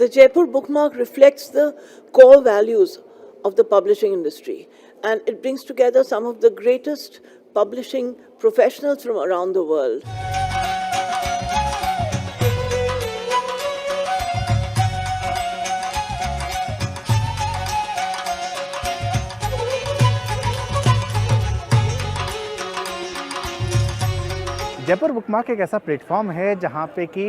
The Jaipur Bookmark reflects the core values of the publishing industry, and it brings together some of the greatest publishing professionals from around the world. Jaipur bookmark एक ऐसा platform है जहाँ पे कि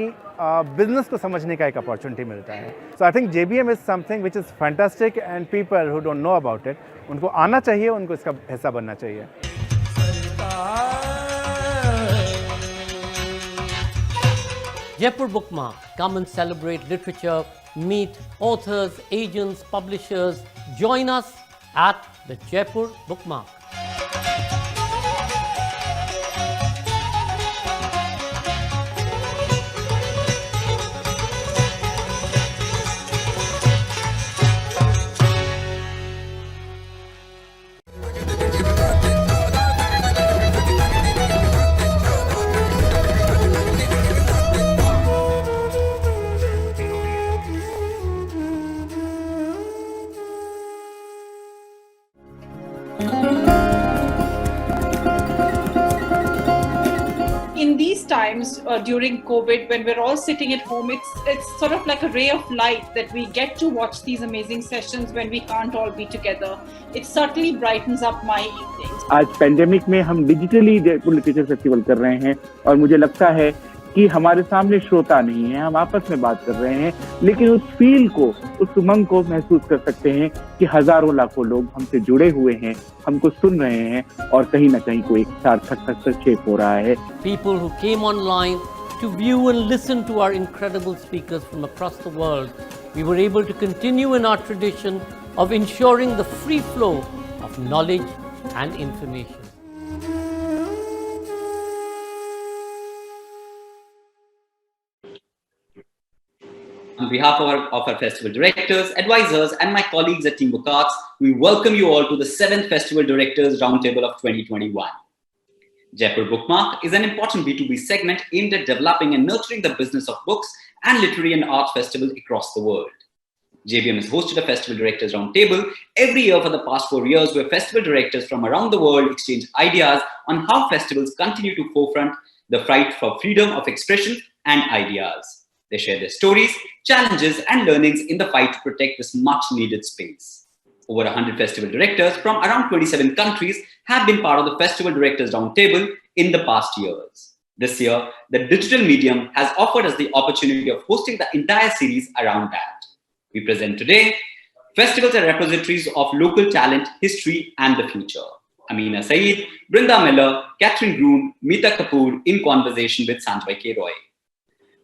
business को समझने का एक अपॉर्चुनिटी मिलता है. So I think JBM is something which is fantastic and people who don't know about it, उनको आना चाहिए, उनको इसका हिस्सा बनना चाहिए. Jaipur Bookmark. Come and celebrate literature, meet authors, agents, publishers. Join us at the Jaipur Bookmark. In these times during COVID, when we're all sitting at home, it's sort of like a ray of light that we get to watch these amazing sessions when we can't all be together. It certainly brightens up my evenings. आज pandemic में हम digitally Jaipur literature festival कर रहे हैं और मुझे लगता है कि हमारे सामने श्रोता नहीं है, हम आपस में बात कर रहे हैं, लेकिन उस फील को, उस उमंग को महसूस कर सकते हैं कि हजारों लाखों लोग हमसे जुड़े हुए हैं, हमको सुन रहे हैं और कहीं ना कहीं कोई सार्थक हस्तक्षेप हो रहा है. People who came online to view and listen to our incredible speakers from across the world, we were able to continue in our tradition of ensuring the free flow of knowledge and information. On behalf of our festival directors, advisors, and my colleagues at Team Bookarts, we welcome you all to the 7th Festival Directors Roundtable of 2021. Jaipur Bookmark is an important B2B segment aimed at developing and nurturing the business of books and literary and art festivals across the world. JBM has hosted a Festival Directors Roundtable every year for the past 4 years, where festival directors from around the world exchange ideas on how festivals continue to forefront the fight for freedom of expression and ideas. They share their stories, challenges, and learnings in the fight to protect this much-needed space. Over 100 festival directors from around 27 countries have been part of the Festival Directors Roundtable in the past years. This year, the digital medium has offered us the opportunity of hosting the entire series around that. We present today, Festivals are repositories of local talent, history, and the future. Ameena Saiyid, Brinda, Kathrin, Grun, Mita, Kapur in conversation with Sanjoy K. Roy.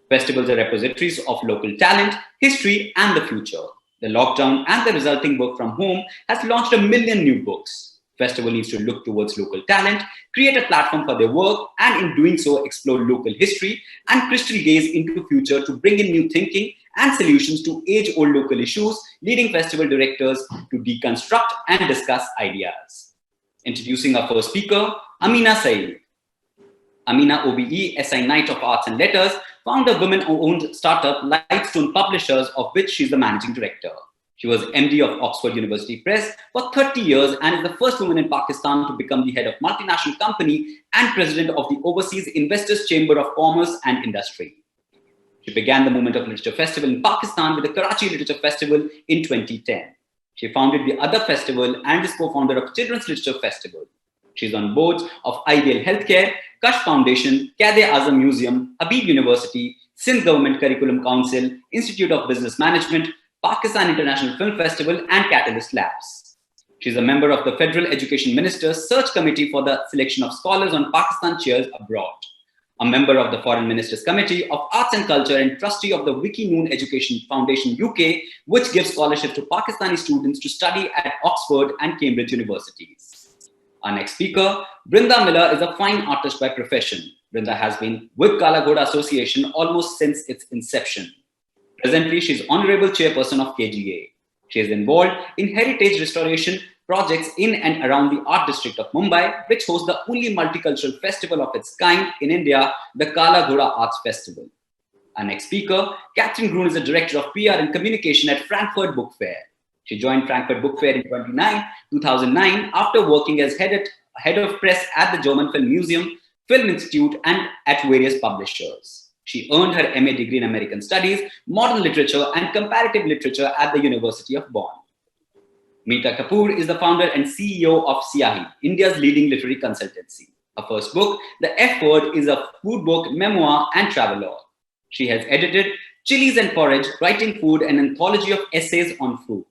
Festivals are repositories of local talent, history, and the future. The lockdown and the resulting work from home has launched 1 million new books. Festival needs to look towards local talent, create a platform for their work, and in doing so, explore local history and crystal gaze into the future to bring in new thinking and solutions to age-old local issues, leading festival directors to deconstruct and discuss ideas. Introducing our first speaker, Ameena Saiyid. Ameena OBE, SI Knight of Arts and Letters, founded a women-owned startup, Lightstone Publishers, of which she is the managing director. She was MD of Oxford University Press for 30 years and is the first woman in Pakistan to become the head of multinational company and president of the Overseas Investors Chamber of Commerce and Industry. She began the Movement of Literature Festival in Pakistan with the Karachi Literature Festival in 2010. She founded the Adab Festival and is co-founder of Children's Literature Festival. She's on boards of IVL Healthcare, Kash Foundation, Quaid-e-Azam Museum, Habib University, Sindh Government Curriculum Council, Institute of Business Management, Pakistan International Film Festival, and Catalyst Labs. She's a member of the Federal Education Minister's Search Committee for the Selection of Scholars on Pakistan Chairs Abroad, a member of the Foreign Minister's Committee of Arts and Culture and trustee of the Wikimedia Education Foundation UK, which gives scholarships to Pakistani students to study at Oxford and Cambridge universities. Our next speaker, Brinda Miller, is a fine artist by profession. Brinda has been with Ghoda Association almost since its inception. Presently, she is Honorable Chairperson of KGA. She is involved in heritage restoration projects in and around the Art District of Mumbai, which hosts the only multicultural festival of its kind in India, the Ghoda Arts Festival. Our next speaker, Kathrin Grun, is the Director of PR and Communication at Frankfurt Book Fair. She joined Frankfurt Book Fair in 2009 after working as head of press at the German Film Museum, Film Institute, and at various publishers. She earned her MA degree in American Studies, Modern Literature, and Comparative Literature at the University of Bonn. Mita Kapur is the founder and CEO of Saiyid, India's leading literary consultancy. Her first book, The F Word, is a food book, memoir, and travelogue. She has edited Chilies and Porridge, Writing Food, an anthology of essays on food.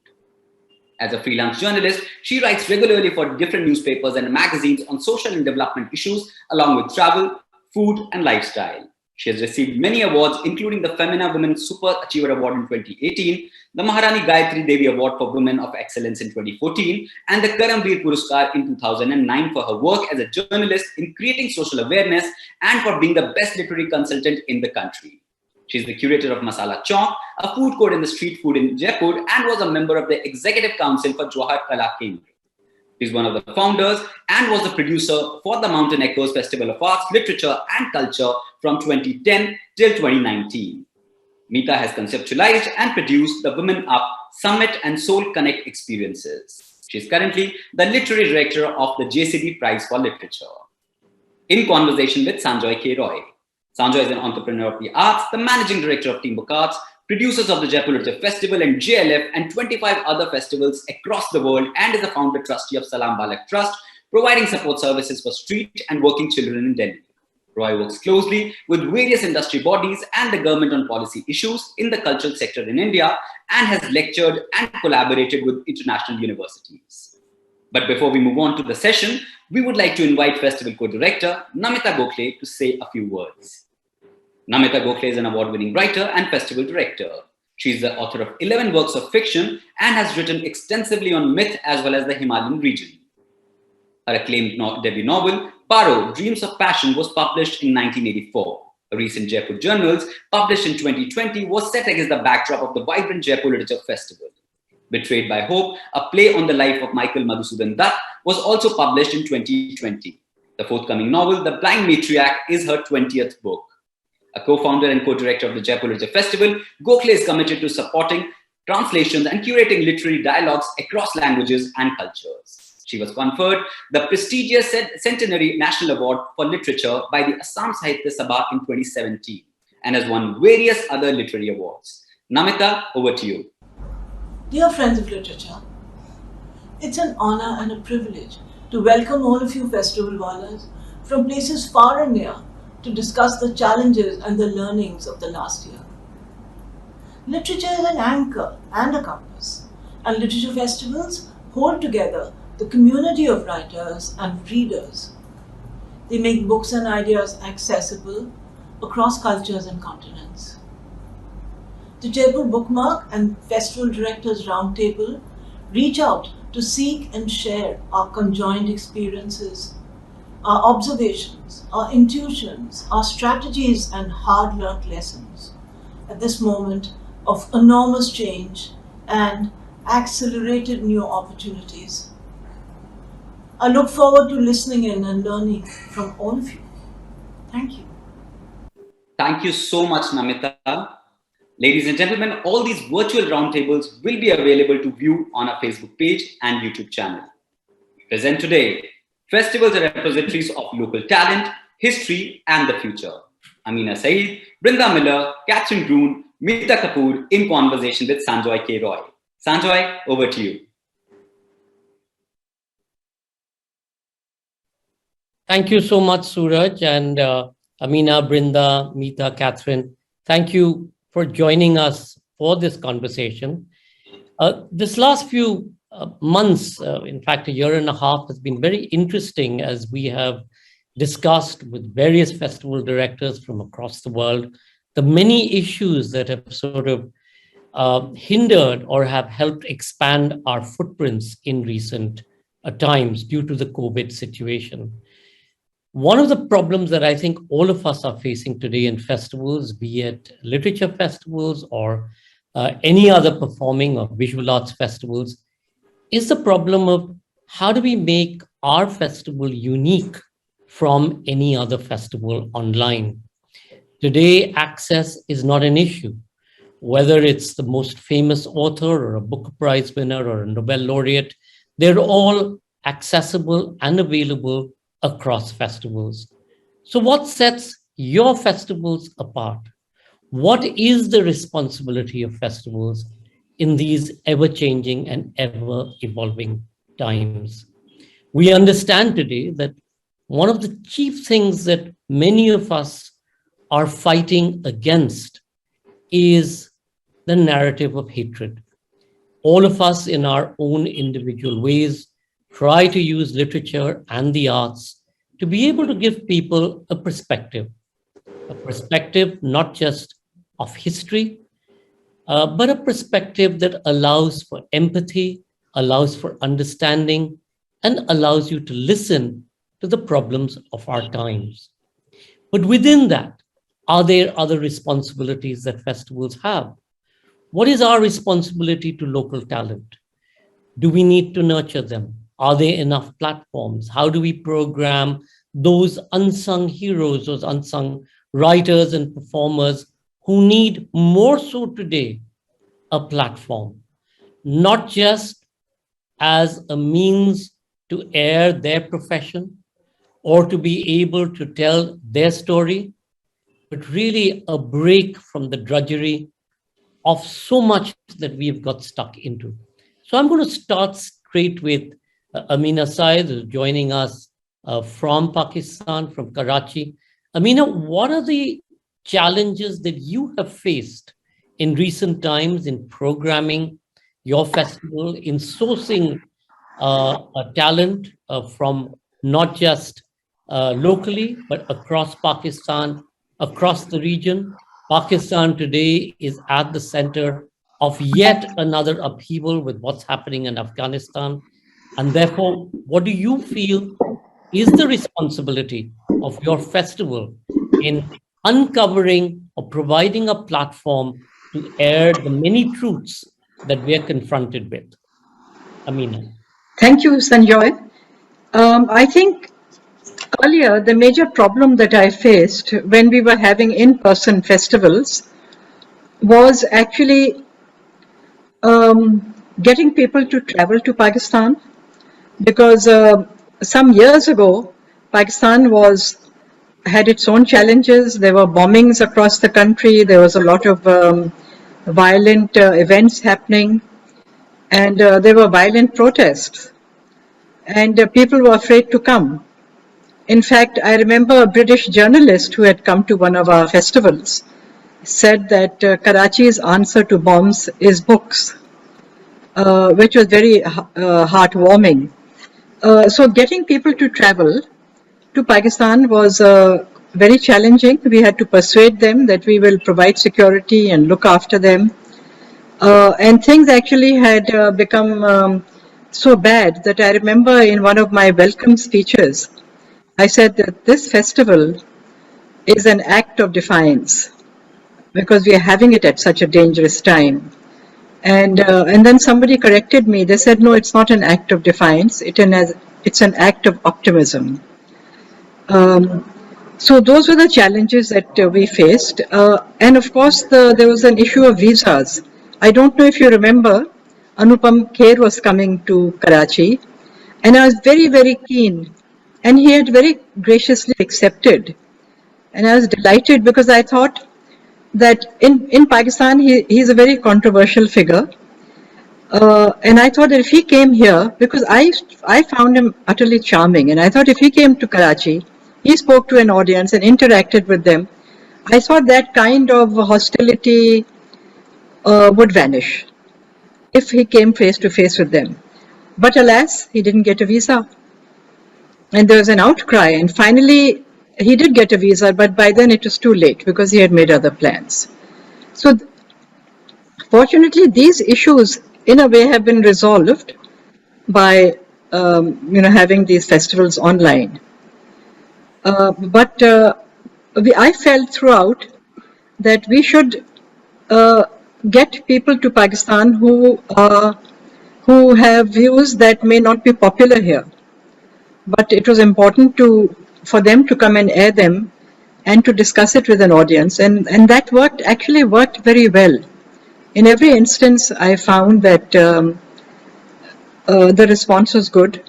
As a freelance journalist, she writes regularly for different newspapers and magazines on social and development issues, along with travel, food, and lifestyle. She has received many awards, including the Femina Women Super Achiever Award in 2018, the Maharani Gayatri Devi Award for Women of Excellence in 2014, and the Karamveer Puraskar in 2009 for her work as a journalist in creating social awareness and for being the best literary consultant in the country. She is the curator of Masala Chowk, a food court in the street food in Jaipur, and was a member of the Executive Council for Jawahar Kala Kendra. She is one of the founders and was the producer for the Mountain Echoes Festival of Arts, Literature and Culture from 2010 till 2019. Mita has conceptualized and produced the Women Up Summit and Soul Connect experiences. She is currently the literary director of the JCB Prize for Literature. In conversation with Sanjoy K. Roy. Sanjoy is an entrepreneur of the arts, the managing director of Team Book Arts, producers of the Jaipur Literature Festival and JLF and 25 other festivals across the world, and is a founder trustee of Salam Balak Trust, providing support services for street and working children in Delhi. Roy works closely with various industry bodies and the government on policy issues in the cultural sector in India, and has lectured and collaborated with international universities. But before we move on to the session, we would like to invite Festival Co-Director Namita Gokhale to say a few words. Namita Gokhale is an award-winning writer and festival director. She is the author of 11 works of fiction and has written extensively on myth as well as the Himalayan region. Her acclaimed debut novel, Paro, Dreams of Passion, was published in 1984. A recent Jaipur Journals, published in 2020, was set against the backdrop of the vibrant Jaipur Literature Festival. Betrayed by Hope, a play on the life of Michael Madhusudan Dutt, was also published in 2020. The forthcoming novel, The Blind Matriarch, is her 20th book. A co-founder and co-director of the Jaipur Literature Festival, Gokhale is committed to supporting translations and curating literary dialogues across languages and cultures. She was conferred the prestigious Centenary National Award for Literature by the Assam Sahitya Sabha in 2017 and has won various other literary awards. Namita, over to you. Dear friends of literature, it's an honor and a privilege to welcome all of you festival wallahs from places far and near to discuss the challenges and the learnings of the last year. Literature is an anchor and a compass, and literature festivals hold together the community of writers and readers. They make books and ideas accessible across cultures and continents. The Jaipur Bookmark and Festival Directors Roundtable reach out to seek and share our conjoined experiences, our observations, our intuitions, our strategies and hard-learned lessons at this moment of enormous change and accelerated new opportunities. I look forward to listening in and learning from all of you. Thank you. Thank you so much, Namita. Ladies and gentlemen, all these virtual roundtables will be available to view on our Facebook page and YouTube channel. We present today, festivals are repositories of local talent, history, and the future. Ameena Saiyid, Brinda Miller, Kathrin Grun, Mita Kapur in conversation with Sanjoy K. Roy. Sanjoy, over to you. Thank you so much, Suraj, and Ameena, Brinda, Mita, Kathrin. Thank you for joining us for this conversation. This last few months, in fact, a year and a half, has been very interesting as we have discussed with various festival directors from across the world the many issues that have sort of hindered or have helped expand our footprints in recent times due to the COVID situation. One of the problems that I think all of us are facing today in festivals, be it literature festivals or any other performing or visual arts festivals, is the problem of how do we make our festival unique from any other festival online? Today, access is not an issue. Whether it's the most famous author or a Booker Prize winner or a Nobel laureate, they're all accessible and available across festivals. So what sets your festivals apart? What is the responsibility of festivals in these ever-changing and ever-evolving times? We understand today that one of the chief things that many of us are fighting against is the narrative of hatred. All of us, in our own individual ways, try to use literature and the arts to be able to give people a perspective not just of history, but a perspective that allows for empathy, allows for understanding, and allows you to listen to the problems of our times. But within that, are there other responsibilities that festivals have? What is our responsibility to local talent? Do we need to nurture them? Are there enough platforms? How do we program those unsung heroes, those unsung writers and performers who need more so today a platform, not just as a means to air their profession or to be able to tell their story, but really a break from the drudgery of so much that we've got stuck into. So I'm going to start straight with Ameena Saiyid, who's joining us from Pakistan, from Karachi. Ameena, what are the challenges that you have faced in recent times in programming your festival, in sourcing a talent from not just locally, but across Pakistan, across the region? Pakistan today is at the center of yet another upheaval with what's happening in Afghanistan. And therefore, what do you feel is the responsibility of your festival in uncovering or providing a platform to air the many truths that we are confronted with? Ameena. Thank you, Sanjoy. I think earlier the major problem that I faced when we were having in-person festivals was actually getting people to travel to Pakistan, because some years ago Pakistan had its own challenges. There were bombings across the country. There was a lot of violent events happening, and there were violent protests, and people were afraid to come. In fact, I remember a British journalist who had come to one of our festivals said that Karachi's answer to bombs is books, which was very heartwarming. So getting people to travel to Pakistan was very challenging. We had to persuade them that we will provide security and look after them. And things actually had become so bad that I remember in one of my welcome speeches, I said that this festival is an act of defiance because we are having it at such a dangerous time. And then somebody corrected me. They said, no, it's not an act of defiance. It's an act of optimism. So those were the challenges that we faced. And of course, there was an issue of visas. I don't know if you remember, Anupam Kher was coming to Karachi, and I was very, very keen. And he had very graciously accepted. And I was delighted because I thought that in Pakistan, he's a very controversial figure. And I thought that if he came here, because I found him utterly charming, and I thought if he came to Karachi, he spoke to an audience and interacted with them, I thought that kind of hostility would vanish if he came face to face with them. But alas, he didn't get a visa. And there was an outcry, and finally he did get a visa, but by then it was too late because he had made other plans. So fortunately, these issues in a way have been resolved by having these festivals online. But I felt throughout that we should get people to Pakistan who have views that may not be popular here. But it was important for them to come and air them and to discuss it with an audience. And that actually worked very well. In every instance, I found that the response was good.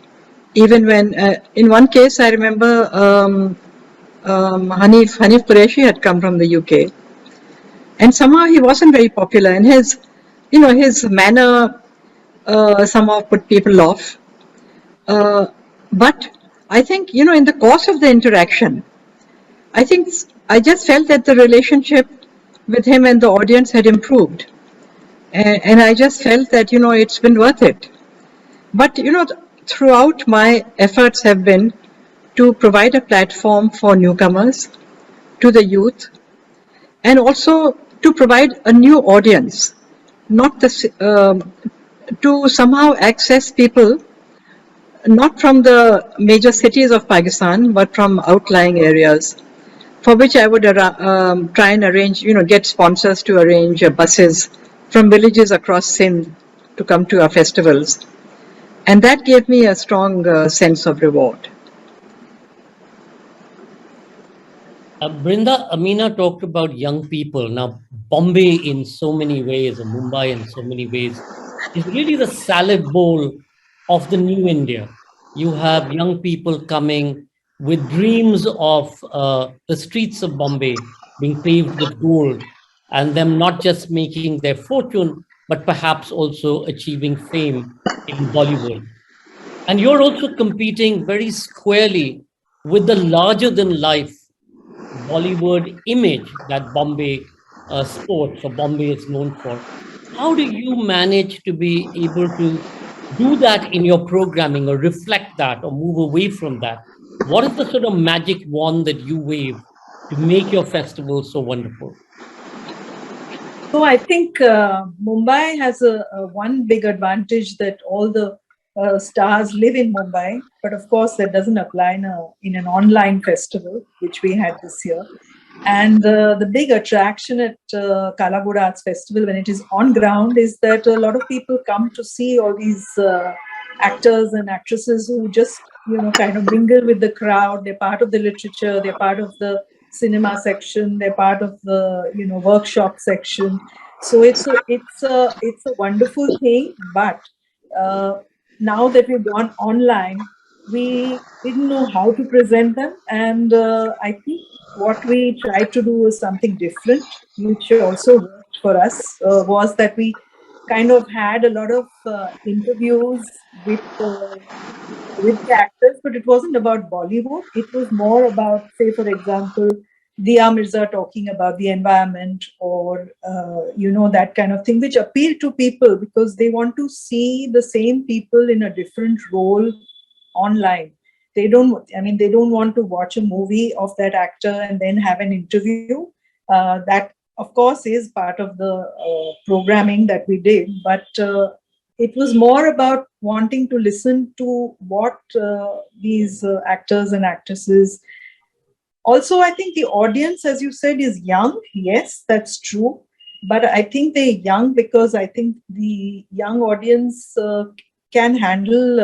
Even when, in one case, I remember Hanif Qureshi had come from the UK, and somehow he wasn't very popular, and his manner somehow put people off. But I think, in the course of the interaction, I just felt that the relationship with him and the audience had improved. And I just felt that, it's been worth it. But, throughout my efforts have been to provide a platform for newcomers, to the youth, and also to provide a new audience, not to somehow access people not from the major cities of Pakistan, but from outlying areas, for which I would try and arrange, get sponsors to arrange buses from villages across Sindh to come to our festivals. And that gave me a strong sense of reward. Brinda, Ameena talked about young people. Now, Bombay in so many ways, or Mumbai in so many ways, is really the salad bowl of the new India. You have young people coming with dreams of the streets of Bombay being paved with gold, and them not just making their fortune, but perhaps also achieving fame in Bollywood. And you're also competing very squarely with the larger than life Bollywood image that Bombay sports or Bombay is known for. How do you manage to be able to do that in your programming or reflect that or move away from that? What is the sort of magic wand that you wave to make your festival so wonderful? So I think Mumbai has a one big advantage, that all the stars live in Mumbai, but of course that doesn't apply in an online festival, which we had this year. And the big attraction at Kala Ghoda Arts Festival, when it is on ground, is that a lot of people come to see all these actors and actresses who just, kind of mingle with the crowd. They're part of the literature, they're part of the cinema section, they're part of the, workshop section. So it's a wonderful thing. But now that we've gone online, we didn't know how to present them. And I think what we tried to do was something different, which also worked for us, was that we kind of had a lot of interviews with the actors, but it wasn't about Bollywood. It was more about, say, for example, Diya Mirza talking about the environment, or, that kind of thing, which appealed to people because they want to see the same people in a different role online. They don't want to watch a movie of that actor and then have an interview. That, of course, is part of the programming that we did, but it was more about wanting to listen to what these actors and actresses. Also, I think the audience, as you said, is young. Yes, that's true. But I think they're young because I think the young audience can handle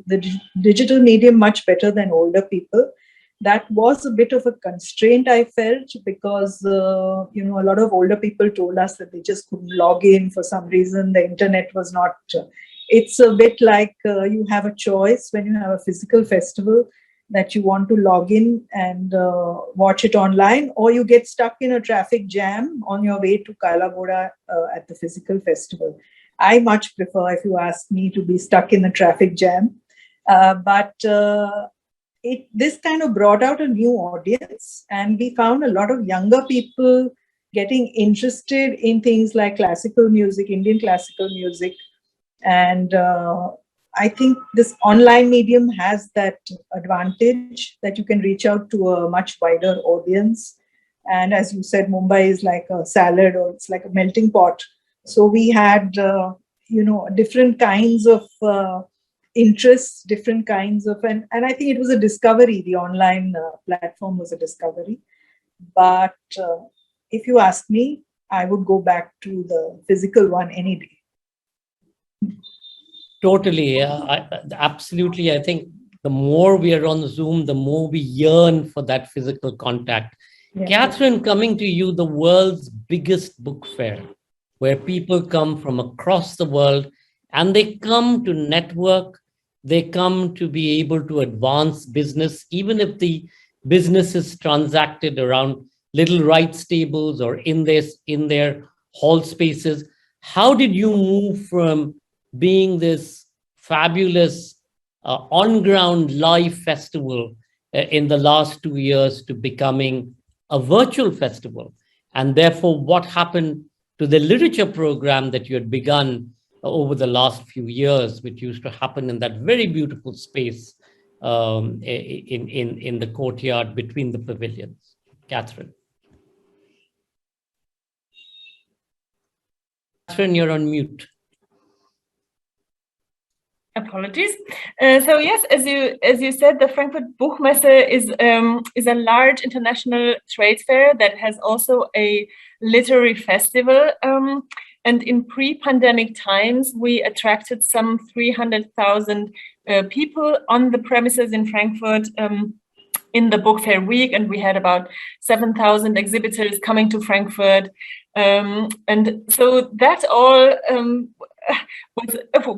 the digital medium much better than older people. That was a bit of a constraint, I felt, because, a lot of older people told us that they just couldn't log in for some reason. The internet was not, it's a bit like you have a choice when you have a physical festival, that you want to log in and watch it online, or you get stuck in a traffic jam on your way to Kala Ghoda at the physical festival. I much prefer, if you ask me, to be stuck in the traffic jam. But this kind of brought out a new audience, and we found a lot of younger people getting interested in things like classical music, Indian classical music. And I think this online medium has that advantage, that you can reach out to a much wider audience. And as you said, Mumbai is like a salad, or it's like a melting pot. So we had, different kinds of interests, different kinds of, and I think it was a discovery. The online platform was a discovery. But if you ask me, I would go back to the physical one any day. Totally. Absolutely. I think the more we are on Zoom, the more we yearn for that physical contact. Kathrin, coming to you, the world's biggest book fair, where people come from across the world and they come to network, they come to be able to advance business, even if the business is transacted around little rights tables or in their hall spaces. How did you move from being this fabulous on-ground live festival in the last 2 years to becoming a virtual festival? And therefore, what happened to the literature program that you had begun over the last few years, which used to happen in that very beautiful space in the courtyard between the pavilions? Kathrin. Kathrin, you're on mute. Apologies. So yes, as you said, the Frankfurt Buchmesse is a large international trade fair that has also a literary festival. And in pre-pandemic times, we attracted some 300,000 people on the premises in Frankfurt in the book fair week, and we had about 7,000 exhibitors coming to Frankfurt. And so that all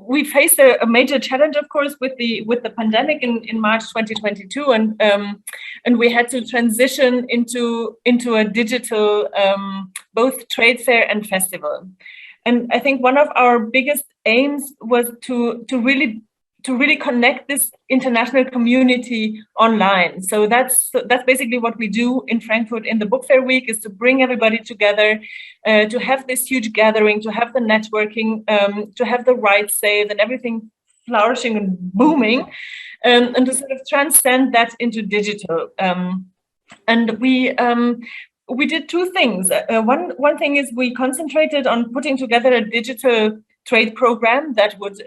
we faced a major challenge, of course, with the pandemic in March 2022, and we had to transition into a digital both trade fair and festival. And I think one of our biggest aims was to really connect this international community online. So that's basically what we do in Frankfurt in the book fair week, is to bring everybody together, to have this huge gathering, to have the networking, to have the rights saved and everything flourishing and booming, and to sort of transcend that into digital. And we did two things. One thing is we concentrated on putting together a digital trade program that would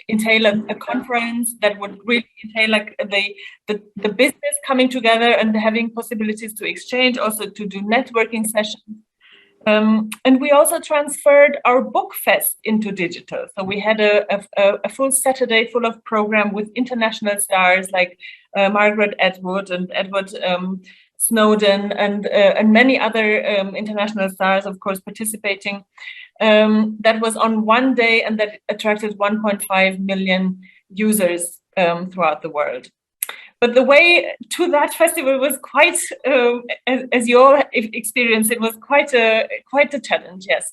entail a conference, that would really entail like the business coming together and having possibilities to exchange, also to do networking sessions. And we also transferred our book fest into digital. So we had a full Saturday full of program with international stars like Margaret Atwood and Edward Snowden and many other international stars, of course, participating. That was on one day, and that attracted 1.5 million users throughout the world. But the way to that festival was quite, as you all experienced, it was quite a challenge, yes.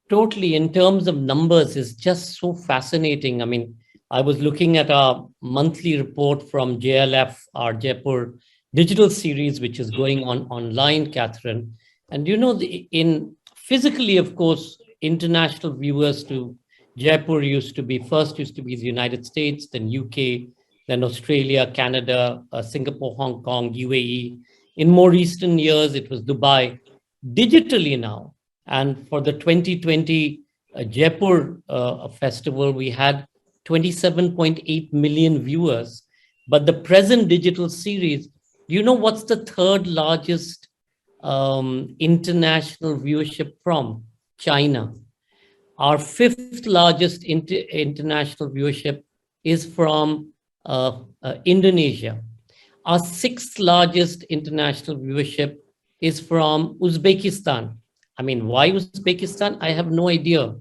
Totally, in terms of numbers, is just so fascinating. I mean, I was looking at our monthly report from JLF, our Jaipur digital series, which is going on online, Kathrin. And you know, in physically, of course, international viewers to Jaipur used to be the United States, then UK, then Australia, Canada, Singapore, Hong Kong, UAE. In more recent years, it was Dubai. Digitally now, and for the 2020 Jaipur festival, we had 27.8 million viewers. But the present digital series, do you know what's the third largest international viewership from? China. Our fifth largest international viewership is from Indonesia. Our sixth largest international viewership is from Uzbekistan. I mean, why Uzbekistan? I have no idea.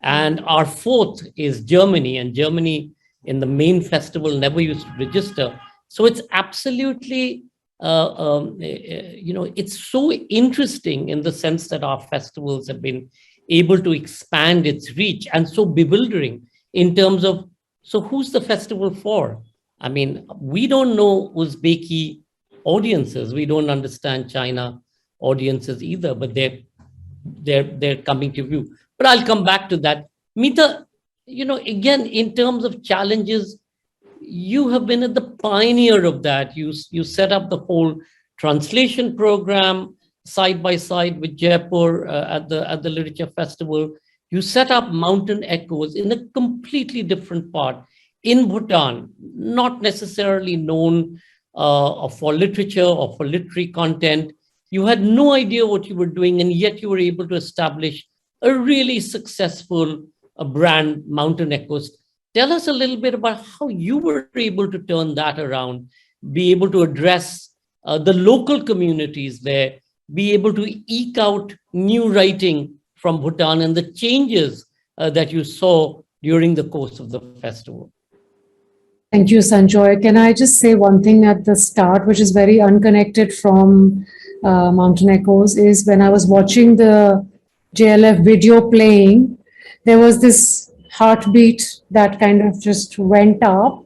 And our fourth is Germany, and Germany in the main festival never used to register. So it's absolutely, it's so interesting in the sense that our festivals have been able to expand its reach, and so bewildering in terms of, so who's the festival for? I mean, we don't know Uzbeki audiences. We don't understand China audiences either, but they're coming to view. But I'll come back to that. Mita, again, in terms of challenges, you have been at the pioneer of that. You set up the whole translation program side by side with Jaipur at the Literature Festival. You set up Mountain Echoes in a completely different part in Bhutan, not necessarily known for literature or for literary content. You had no idea what you were doing, and yet you were able to establish a really successful brand, Mountain Echoes. Tell us a little bit about how you were able to turn that around, be able to address the local communities there, be able to eke out new writing from Bhutan and the changes that you saw during the course of the festival? Thank you, Sanjoy. Can I just say one thing at the start, which is very unconnected from Mountain Echoes, is when I was watching the JLF video playing, there was this heartbeat that kind of just went up,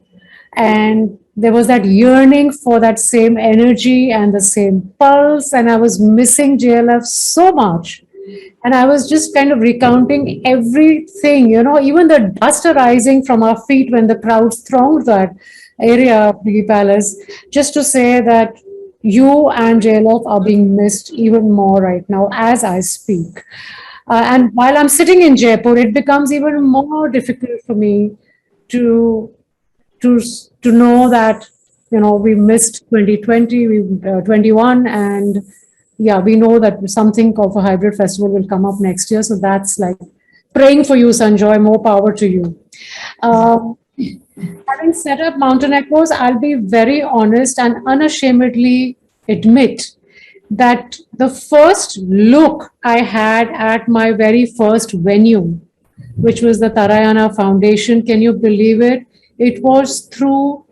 and there was that yearning for that same energy and the same pulse, and I was missing JLF so much. And I was just kind of recounting everything, even the dust arising from our feet when the crowds thronged that area of the palace, just to say that you and JLF are being missed even more right now as I speak. And while I'm sitting in Jaipur, it becomes even more difficult for me to know that, we missed 2020, 21, and yeah, we know that something of a hybrid festival will come up next year. So that's like praying for you, Sanjoy. More power to you. Having set up Mountain Echoes, I'll be very honest and unashamedly admit that the first look I had at my very first venue, which was the Tarayana Foundation, can you believe it? It was through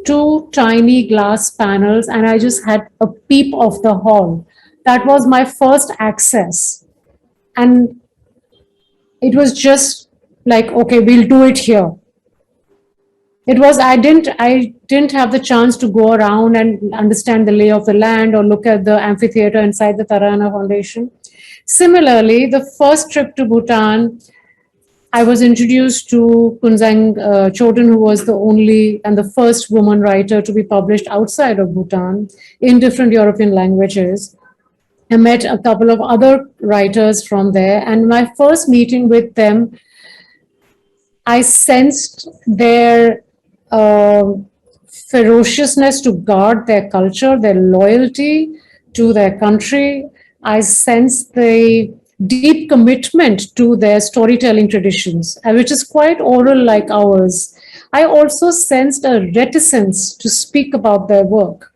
2 tiny glass panels, and I just had a peep of the hall. That was my first access. And it was just like, okay, we'll do it here. It was, I didn't have the chance to go around and understand the lay of the land or look at the amphitheater inside the Tarayana Foundation. Similarly, the first trip to Bhutan, I was introduced to Kunzang Choden, who was the only and the first woman writer to be published outside of Bhutan in different European languages. I met a couple of other writers from there, and my first meeting with them, I sensed their ferociousness to guard their culture, their loyalty to their country. I sensed the deep commitment to their storytelling traditions, which is quite oral like ours. I also sensed a reticence to speak about their work.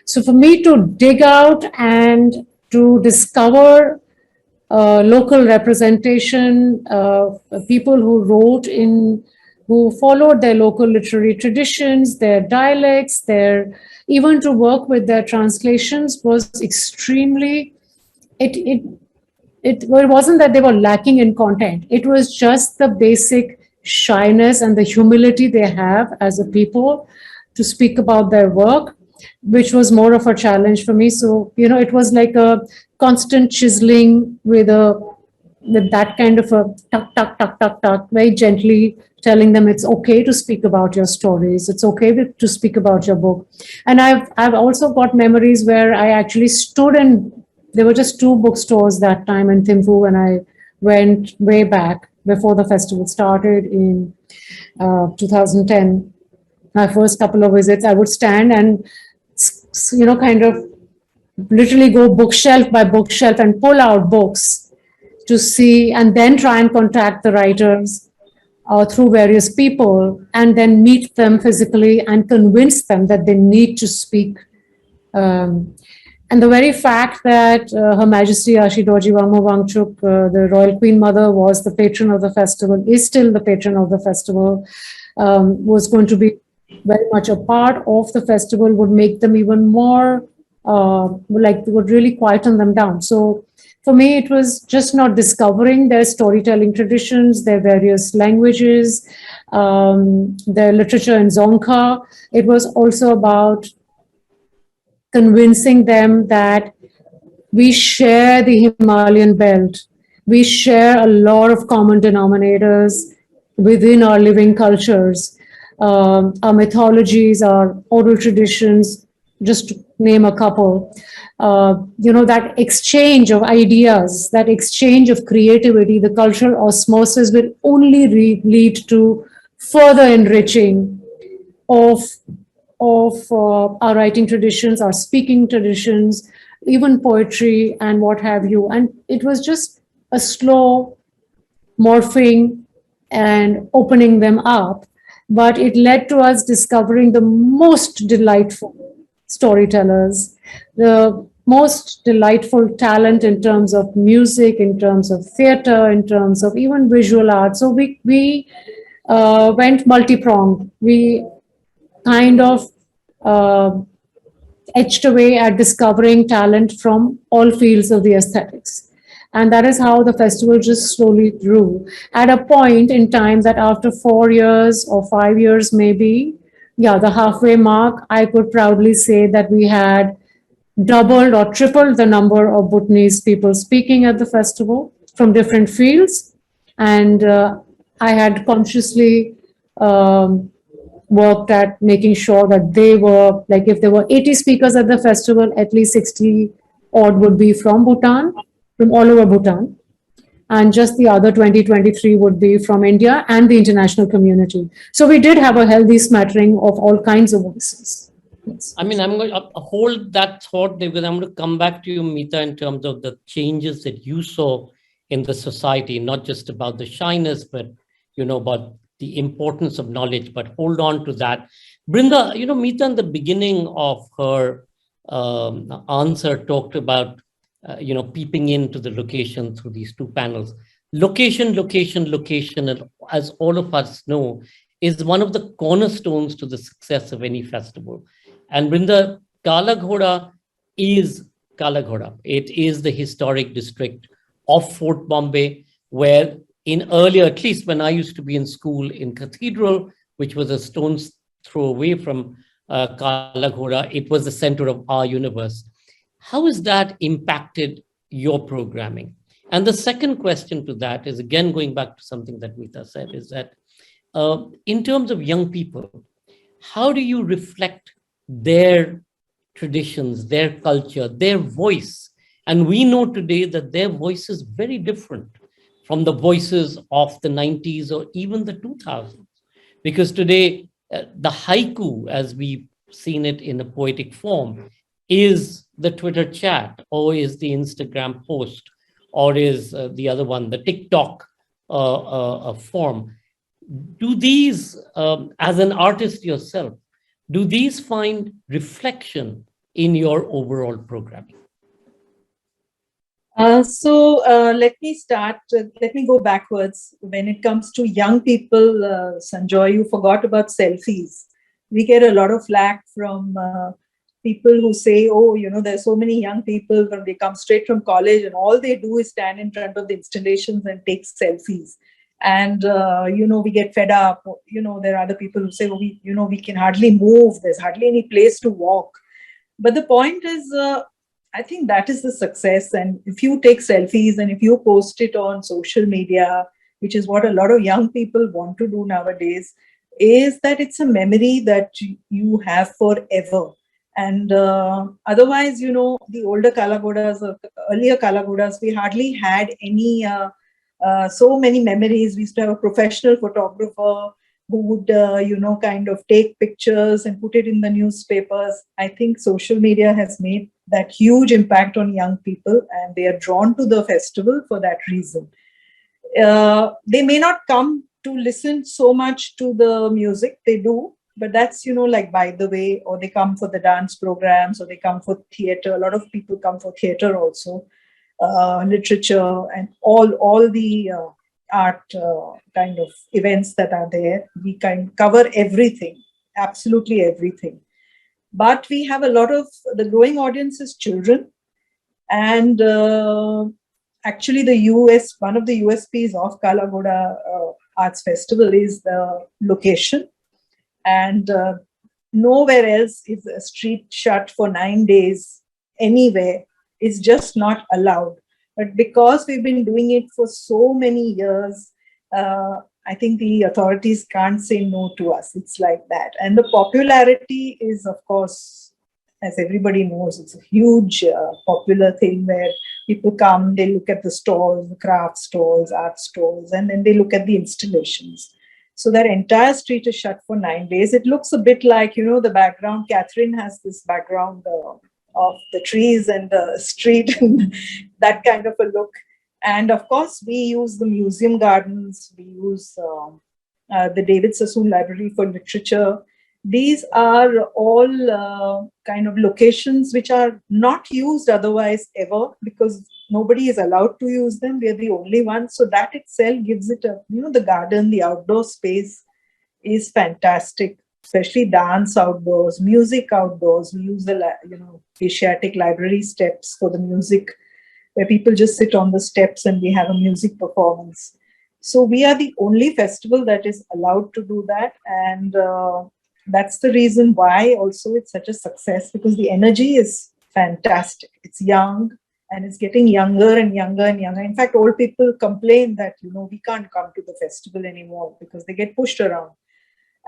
So for me to dig out and to discover local representation, people who wrote who followed their local literary traditions, their dialects, even to work with their translations was extremely, it wasn't that they were lacking in content. It was just the basic shyness and the humility they have as a people to speak about their work, which was more of a challenge for me. So, it was like a constant chiseling with that kind of a tuck, tuck, tuck, tuck, tuck, very gently telling them it's okay to speak about your stories. It's okay to speak about your book. And I've also got memories where I actually stood there were just 2 bookstores that time in Thimphu when I went way back before the festival started in 2010. My first couple of visits, I would stand and, kind of literally go bookshelf by bookshelf and pull out books to see, and then try and contact the writers through various people, and then meet them physically and convince them that they need to speak. And the very fact that Her Majesty Ashidoji Wangmo Wangchuk, the Royal Queen Mother, was the patron of the festival, is still the patron of the festival, was going to be very much a part of the festival, would make them even more, would really quieten them down. So for me, it was just not discovering their storytelling traditions, their various languages, their literature in Dzongkha. It was also about convincing them that we share the Himalayan belt. We share a lot of common denominators within our living cultures. Our mythologies, our oral traditions, just to name a couple. That exchange of ideas, that exchange of creativity, the cultural osmosis will only lead to further enriching of our writing traditions, our speaking traditions, even poetry and what have you. And it was just a slow morphing and opening them up. But it led to us discovering the most delightful storytellers, the most delightful talent in terms of music, in terms of theater, in terms of even visual art. So we went multi-pronged. We kind of etched away at discovering talent from all fields of the aesthetics. And that is how the festival just slowly grew. At a point in time that after 4 years or 5 years, maybe, yeah, the halfway mark, I could proudly say that we had doubled or tripled the number of Bhutanese people speaking at the festival from different fields. And I had consciously worked at making sure that they were, like, if there were 80 speakers at the festival, at least 60 odd would be from Bhutan, from all over Bhutan. And just the other 23 would be from India and the international community. So we did have a healthy smattering of all kinds of voices. Yes. I mean, I'm going to hold that thought there because I'm going to come back to you, Mita, in terms of the changes that you saw in the society, not just about the shyness, but, about the importance of knowledge, but hold on to that. Brinda, Mita in the beginning of her answer talked about, peeping into the location through these two panels. Location, and as all of us know, is one of the cornerstones to the success of any festival. And Brinda, Kala Ghoda is Kala Ghoda. It is the historic district of Fort Bombay, where in earlier, at least when I used to be in school in Cathedral, which was a stone's throw away from Kala Ghoda, it was the center of our universe. How has that impacted your programming? And the second question to that is, again, going back to something that Mita said, is that in terms of young people, how do you reflect their traditions, their culture, their voice? And we know today that their voice is very different from the voices of the 90s or even the 2000s. Because today, the haiku, as we've seen it in a poetic form, is the Twitter chat, or is the Instagram post, or is the other one, the TikTok form. Do these, as an artist yourself, do these find reflection in your overall programming? Let me start. Let me go backwards. When it comes to young people, Sanjoy, you forgot about selfies. We get a lot of flack from people who say, oh, there's so many young people when they come straight from college and all they do is stand in front of the installations and take selfies. And, we get fed up. There are other people who say, oh, we can hardly move. There's hardly any place to walk. But the point is, I think that is the success. And if you take selfies and if you post it on social media, which is what a lot of young people want to do nowadays, is that it's a memory that you have forever. And otherwise, the older Kala Ghodas or earlier Kala Ghodas, we hardly had any so many memories. We used to have a professional photographer who would, kind of take pictures and put it in the newspapers. I think social media has made that huge impact on young people, and they are drawn to the festival for that reason. They may not come to listen so much to the music, they do, but that's, like by the way, or they come for the dance programs, or they come for theater. A lot of people come for theater also, literature, and all the art kind of events that are there. We can cover everything, absolutely everything. But we have a lot of, the growing audience is children. And actually one of the USPs of Kala Ghoda Arts Festival is the location. And nowhere else is a street shut for 9 days anywhere. It's just not allowed. But because we've been doing it for so many years, I think the authorities can't say no to us. It's like that. And the popularity is, of course, as everybody knows, it's a huge popular thing where people come, they look at the stalls, the craft stalls, art stalls, and then they look at the installations. So that entire street is shut for 9 days. It looks a bit like, the background. Kathrin has this background of the trees and the street, and that kind of a look. And of course, we use the museum gardens. We use the David Sassoon Library for Literature. These are all kind of locations which are not used otherwise ever, because nobody is allowed to use them. We are the only ones. So that itself gives it a, the garden, the outdoor space is fantastic, especially dance outdoors, music outdoors. We use the, Asiatic library steps for the music, where people just sit on the steps and we have a music performance. So we are the only festival that is allowed to do that. And that's the reason why also it's such a success, because the energy is fantastic. It's young and it's getting younger and younger and younger. In fact, old people complain that, we can't come to the festival anymore because they get pushed around.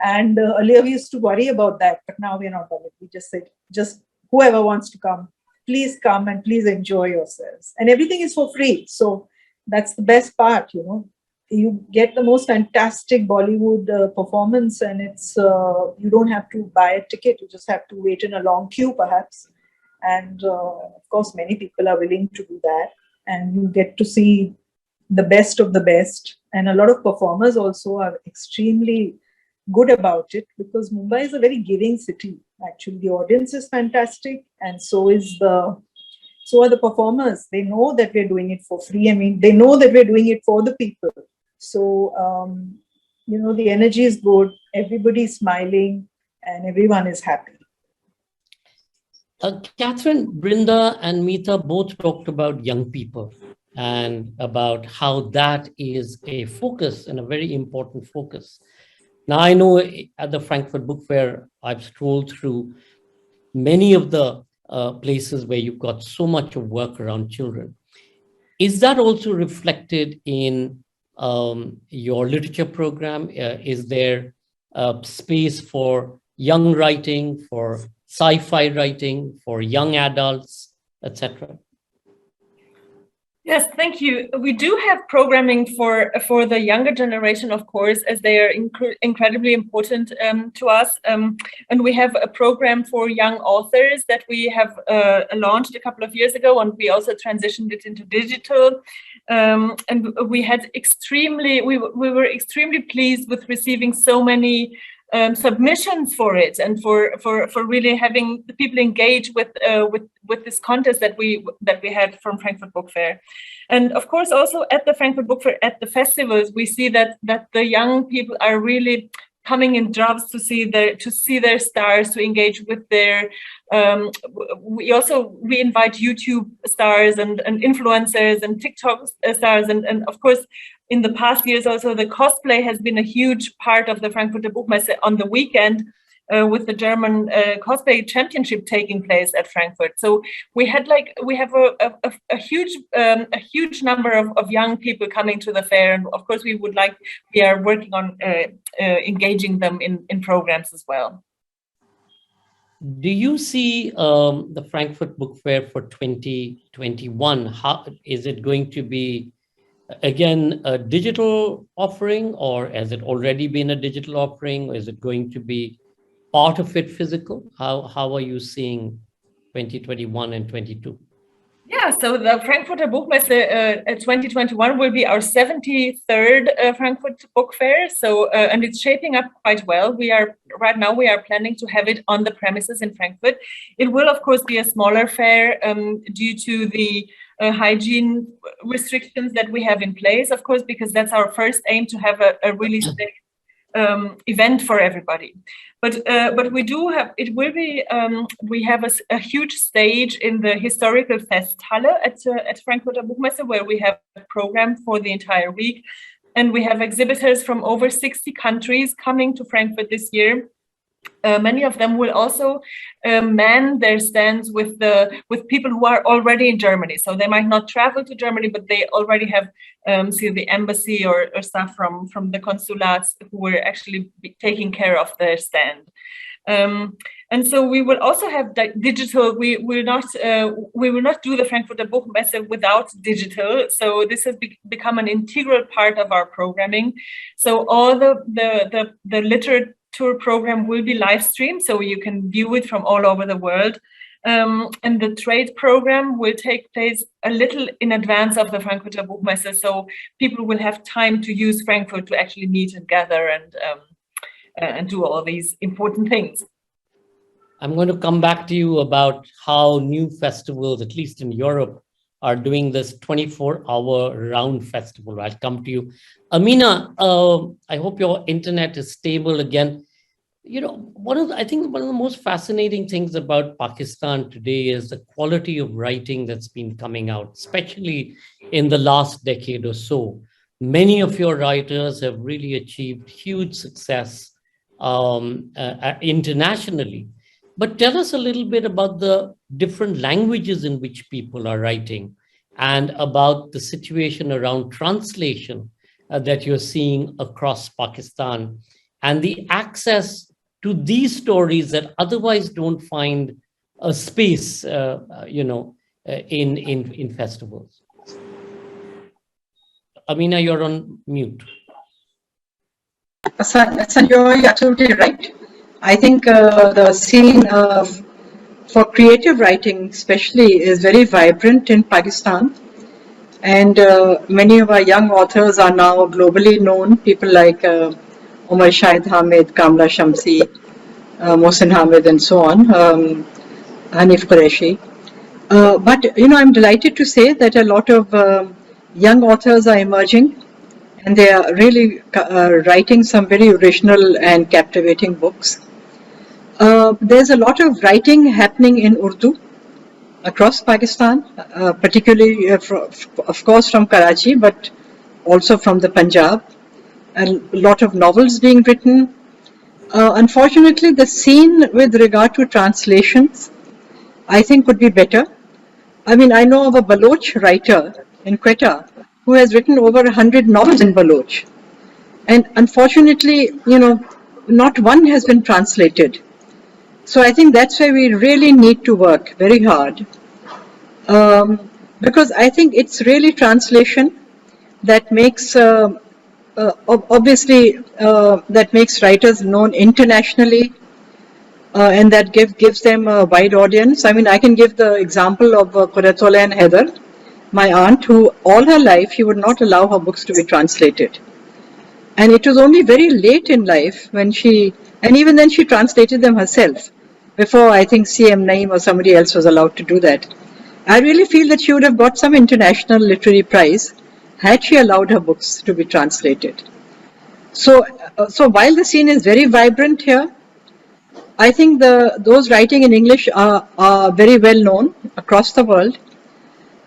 And earlier we used to worry about that, but now we're not worried. We just said, just whoever wants to come, please come and please enjoy yourselves. And everything is for free. So that's the best part, You get the most fantastic Bollywood performance, and it's you don't have to buy a ticket. You just have to wait in a long queue, perhaps. And of course, many people are willing to do that. And you get to see the best of the best. And a lot of performers also are extremely good about it, because Mumbai is a very giving city. Actually, the audience is fantastic, and so are the performers. They know that we're doing it for free. I mean, they know that we're doing it for the people. So, the energy is good, everybody's smiling, and everyone is happy. Kathrin, Brinda and Mita both talked about young people and about how that is a focus and a very important focus. Now, I know at the Frankfurt Book Fair, I've strolled through many of the places where you've got so much of work around children. Is that also reflected in your literature program? Is there space for young writing, for sci-fi writing, for young adults, etc.? Yes, thank you. We do have programming for the younger generation, of course, as they are incredibly important to us. And we have a program for young authors that we have launched a couple of years ago, and we also transitioned it into digital. And we had we were extremely pleased with receiving so many submissions for it, and for really having the people engage with this contest that we had from Frankfurt Book Fair. And of course, also at the Frankfurt Book Fair, at the festivals, we see that the young people are really coming in droves to see their stars, to engage with their. We invite YouTube stars and influencers and TikTok stars, and of course, in the past years also the cosplay has been a huge part of the Frankfurter Buchmesse on the weekend, with the German cosplay championship taking place at Frankfurt. So we have a huge number of young people coming to the fair, and of course we are working on engaging them in programs as well. Do you see the Frankfurt Book Fair for 2021? How is it going to be? Again, a digital offering, or has it already been a digital offering, or is it going to be part of it physical? How are you seeing 2021 and 22? Yeah, so the Frankfurter Buchmesse 2021 will be our 73rd Frankfurt Book Fair. So, and it's shaping up quite well. Right now we are planning to have it on the premises in Frankfurt. It will, of course, be a smaller fair due to the hygiene restrictions that we have in place, of course, because that's our first aim, to have a really safe event for everybody. But we do have, it will be, we have a huge stage in the historical Festhalle at Frankfurter Buchmesse, where we have a program for the entire week. And we have exhibitors from over 60 countries coming to Frankfurt this year. Many of them will also man their stands with people who are already in Germany. So they might not travel to Germany, but they already have the embassy or staff from the consulats who are actually taking care of their stand. And so we will also have digital. We will not do the Frankfurter Buchmesse without digital. So this has become an integral part of our programming. So all the literature program will be live streamed, so you can view it from all over the world. And the trade program will take place a little in advance of the Frankfurter Buchmesse, so people will have time to use Frankfurt to actually meet and gather and do all these important things. I'm going to come back to you about how new festivals, at least in Europe, are doing this 24-hour round festival. I'll come to you. Ameena, I hope your internet is stable again. You know, I think one of the most fascinating things about Pakistan today is the quality of writing that's been coming out, especially in the last decade or so. Many of your writers have really achieved huge success internationally. But tell us a little bit about the different languages in which people are writing and about the situation around translation that you're seeing across Pakistan and the access to these stories that otherwise don't find a space, in festivals. Ameena, you're on mute. Sanjoy, you're absolutely right. I think the scene for creative writing especially is very vibrant in Pakistan. And many of our young authors are now globally known, people like Umar Shahid Hamid, Kamla Shamsi, Mohsin Hamid, and so on, Hanif Qureshi. But, I'm delighted to say that a lot of young authors are emerging, and they are really writing some very original and captivating books. There's a lot of writing happening in Urdu across Pakistan, particularly, of course, from Karachi, but also from the Punjab. A lot of novels being written. Unfortunately, the scene with regard to translations, I think, could be better. I mean, I know of a Baloch writer in Quetta who has written over 100 novels in Baloch. And unfortunately, not one has been translated. So I think that's why we really need to work very hard. Because I think it's really translation that makes, that makes writers known internationally, and that gives them a wide audience. I mean, I can give the example of Quratollah and Heather, my aunt, who all her life she would not allow her books to be translated. And it was only very late in life when and even then she translated them herself, before I think C.M. Naeem or somebody else was allowed to do that. I really feel that she would have got some international literary prize had she allowed her books to be translated. So while the scene is very vibrant here, I think those writing in English are very well known across the world.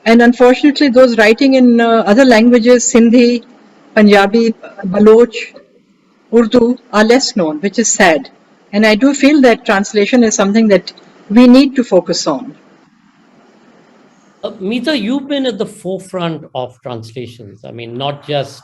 And unfortunately, those writing in other languages, Sindhi, Punjabi, Baloch, Urdu, are less known, which is sad. And I do feel that translation is something that we need to focus on. Mita, you've been at the forefront of translations. I mean, not just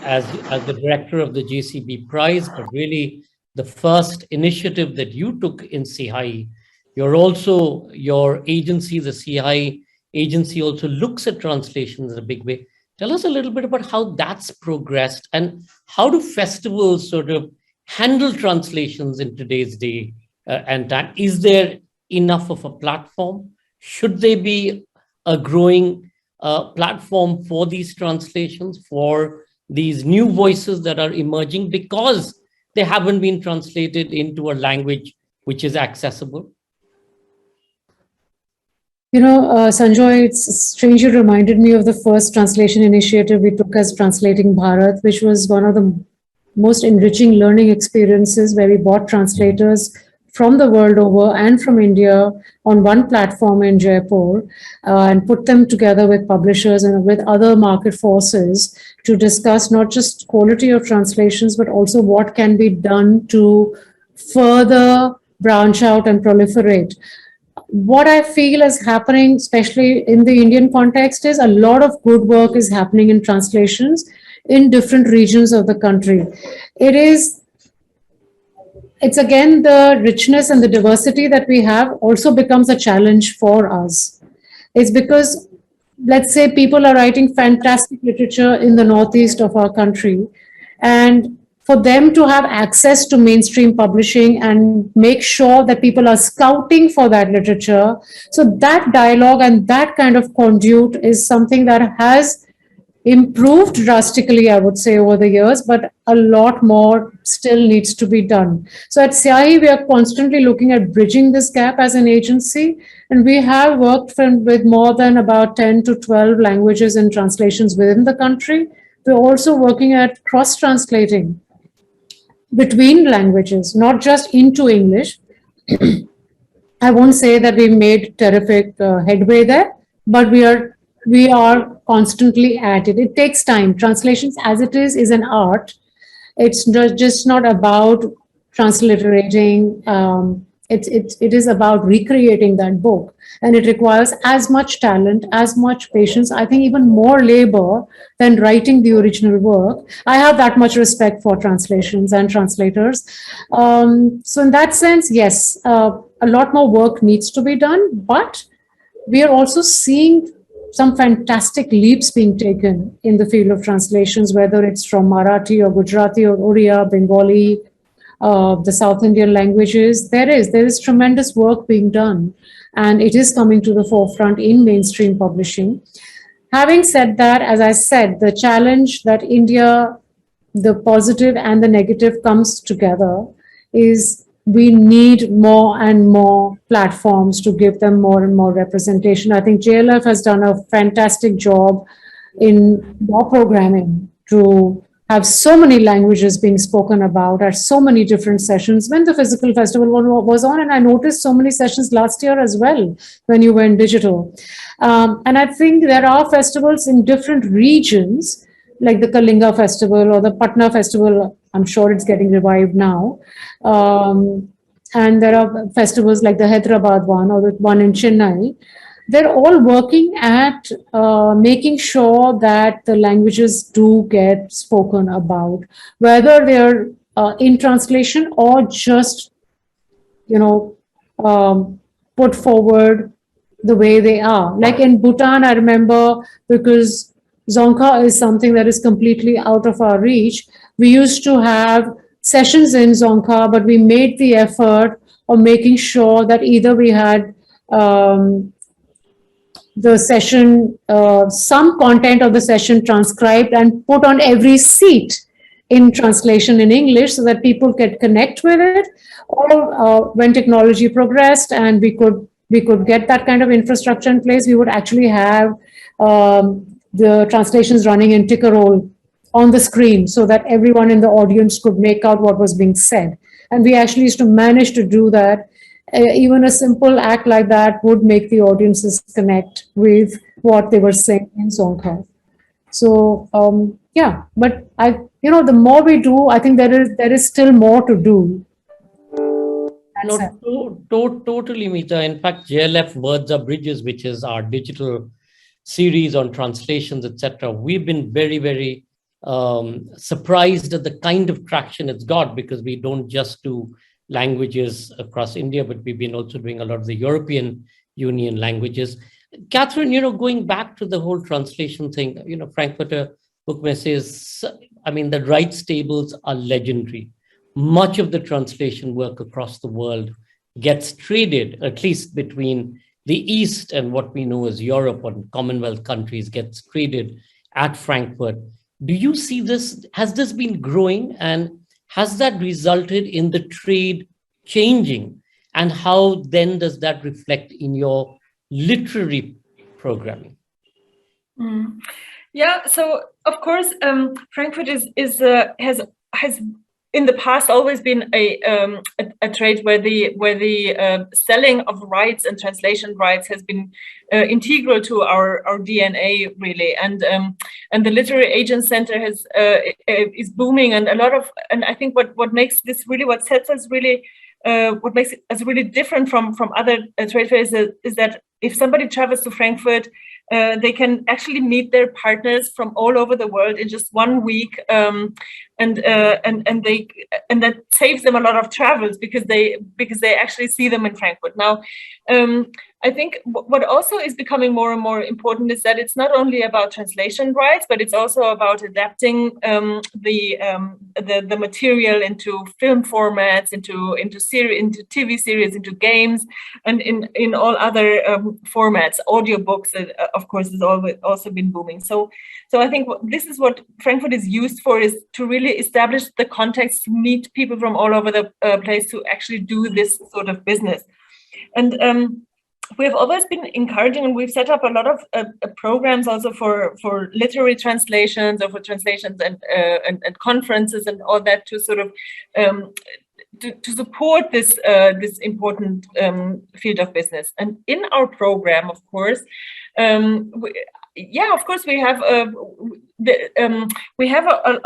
as the director of the JCB Prize, but really the first initiative that you took in CII. Your agency, the CII agency, also looks at translations in a big way. Tell us a little bit about how that's progressed and how do festivals sort of handle translations in today's day and time? Is there enough of a platform? Should there be a growing platform for these translations, for these new voices that are emerging because they haven't been translated into a language which is accessible? Sanjoy, it's strangely reminded me of the first translation initiative we took as Translating Bharat, which was one of the most enriching learning experiences where we brought translators from the world over and from India on one platform in Jaipur and put them together with publishers and with other market forces to discuss not just quality of translations, but also what can be done to further branch out and proliferate. What I feel is happening, especially in the Indian context, is a lot of good work is happening in translations in different regions of the country. It's again the richness and the diversity that we have also becomes a challenge for us. It's because, let's say, people are writing fantastic literature in the northeast of our country, and for them to have access to mainstream publishing and make sure that people are scouting for that literature. So that dialogue and that kind of conduit is something that has improved drastically, I would say, over the years, but a lot more still needs to be done. So at CIE, we are constantly looking at bridging this gap as an agency, and we have worked with more than about 10 to 12 languages and translations within the country. We're also working at cross-translating between languages, not just into English. I won't say that we made terrific headway there, but we are constantly at it. It takes time. Translations, as it is an art. It's just not about transliterating. It is about recreating that book, and it requires as much talent, as much patience. I think even more labor than writing the original work. I have that much respect for translations and translators. So in that sense, yes, a lot more work needs to be done, but we are also seeing some fantastic leaps being taken in the field of translations, whether it's from Marathi or Gujarati or Oriya, Bengali, the South Indian languages. There is tremendous work being done, and it is coming to the forefront in mainstream publishing. Having said that, as I said, the challenge that India, the positive and the negative comes together is we need more and more platforms to give them more and more representation. I think JLF has done a fantastic job in law programming to have so many languages being spoken about at so many different sessions when the physical festival was on. And I noticed so many sessions last year as well when you went digital. And I think there are festivals in different regions, like the Kalinga festival or the Patna festival. I'm sure it's getting revived now. And there are festivals like the Hyderabad one or the one in Chennai. They're all working at making sure that the languages do get spoken about, whether they're in translation or just, put forward the way they are. Like in Bhutan, I remember, because Dzongkha is something that is completely out of our reach, we used to have sessions in Dzongkha, but we made the effort of making sure that either we had the session, some content of the session transcribed and put on every seat in translation in English so that people could connect with it. Or when technology progressed and we could get that kind of infrastructure in place, we would actually have the translations running in ticker roll on the screen so that everyone in the audience could make out what was being said. And we actually used to manage to do that. Even a simple act like that would make the audiences connect with what they were saying in Dzongkha. So yeah, but the more we do, I think there is still more to do. Totally, Mita. In fact, JLF Words Are Bridges, which is our digital series on translations, etc., we've been very, very surprised at the kind of traction it's got, because we don't just do languages across India, but we've been also doing a lot of the European Union languages. Kathrin, going back to the whole translation thing, Frankfurter Buchmesse is, the rights tables are legendary. Much of the translation work across the world gets traded, at least between the East and what we know as Europe or Commonwealth countries, gets traded at Frankfurt. Do you see this? Has this been growing, and has that resulted in the trade changing? And how then does that reflect in your literary programming? Yeah, so of course, Frankfurt has in the past always been a trade where the selling of rights and translation rights has been integral to our DNA, really, and the Literary Agents Center is booming, and I think what makes this really, what sets us really, what makes us really different from other trade fairs is that if somebody travels to Frankfurt, they can actually meet their partners from all over the world in just 1 week, and that saves them a lot of travels because they actually see them in Frankfurt. Now, I think what also is becoming more and more important is that it's not only about translation rights, but it's also about adapting the material into film formats, into TV series, into games, and in all other formats. Audiobooks, of course, has also been booming. So I think this is what Frankfurt is used for, is to really establish the context to meet people from all over the place to actually do this sort of business. And we have always been encouraging, and we've set up a lot of programs also for literary translations, or for translations and conferences and all that, to sort of to support this important field of business. And in our program, of course, we have a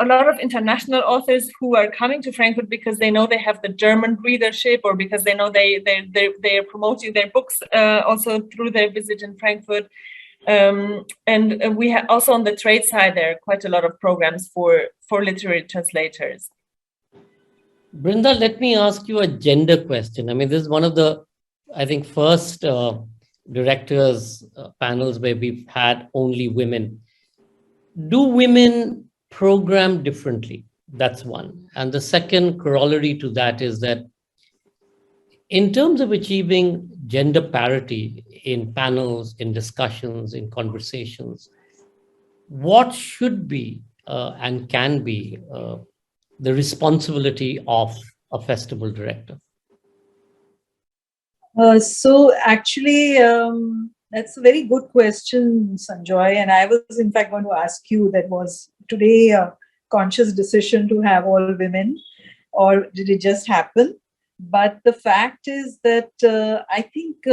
lot of international authors who are coming to Frankfurt because they know they have the German readership, or because they know they are promoting their books also through their visit in Frankfurt. And we have also, on the trade side, there are quite a lot of programs for literary translators. Brinda, let me ask you a gender question. I mean, this is one of the, I think, first directors panels where we've had only women. Do women program differently? That's one. And the second corollary to that is that in terms of achieving gender parity in panels, in discussions, in conversations, what should be and can be the responsibility of a festival director? So actually, that's a very good question, Sanjoy. And I was in fact going to ask you, that was today a conscious decision to have all women, or did it just happen? But the fact is that I think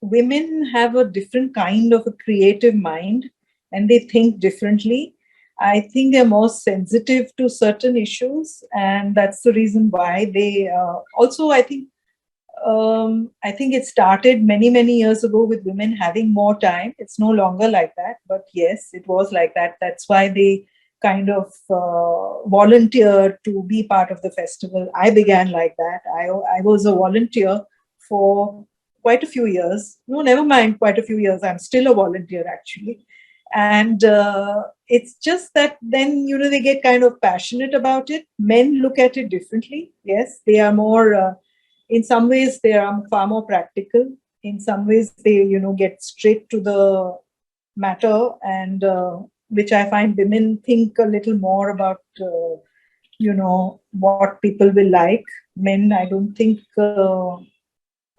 women have a different kind of a creative mind, and they think differently. I think they're more sensitive to certain issues, and that's the reason why they also, I think it started many, many years ago with women having more time. It's no longer like that, but yes, it was like that. That's why they kind of volunteered to be part of the festival. I began like that. I was a volunteer for quite a few years. No, never mind, quite a few years. I'm still a volunteer, actually. And it's just that then, they get kind of passionate about it. Men look at it differently. Yes, they are more... in some ways, they are far more practical. In some ways, they, get straight to the matter, and which I find women think a little more about, what people will like. Men, I don't think,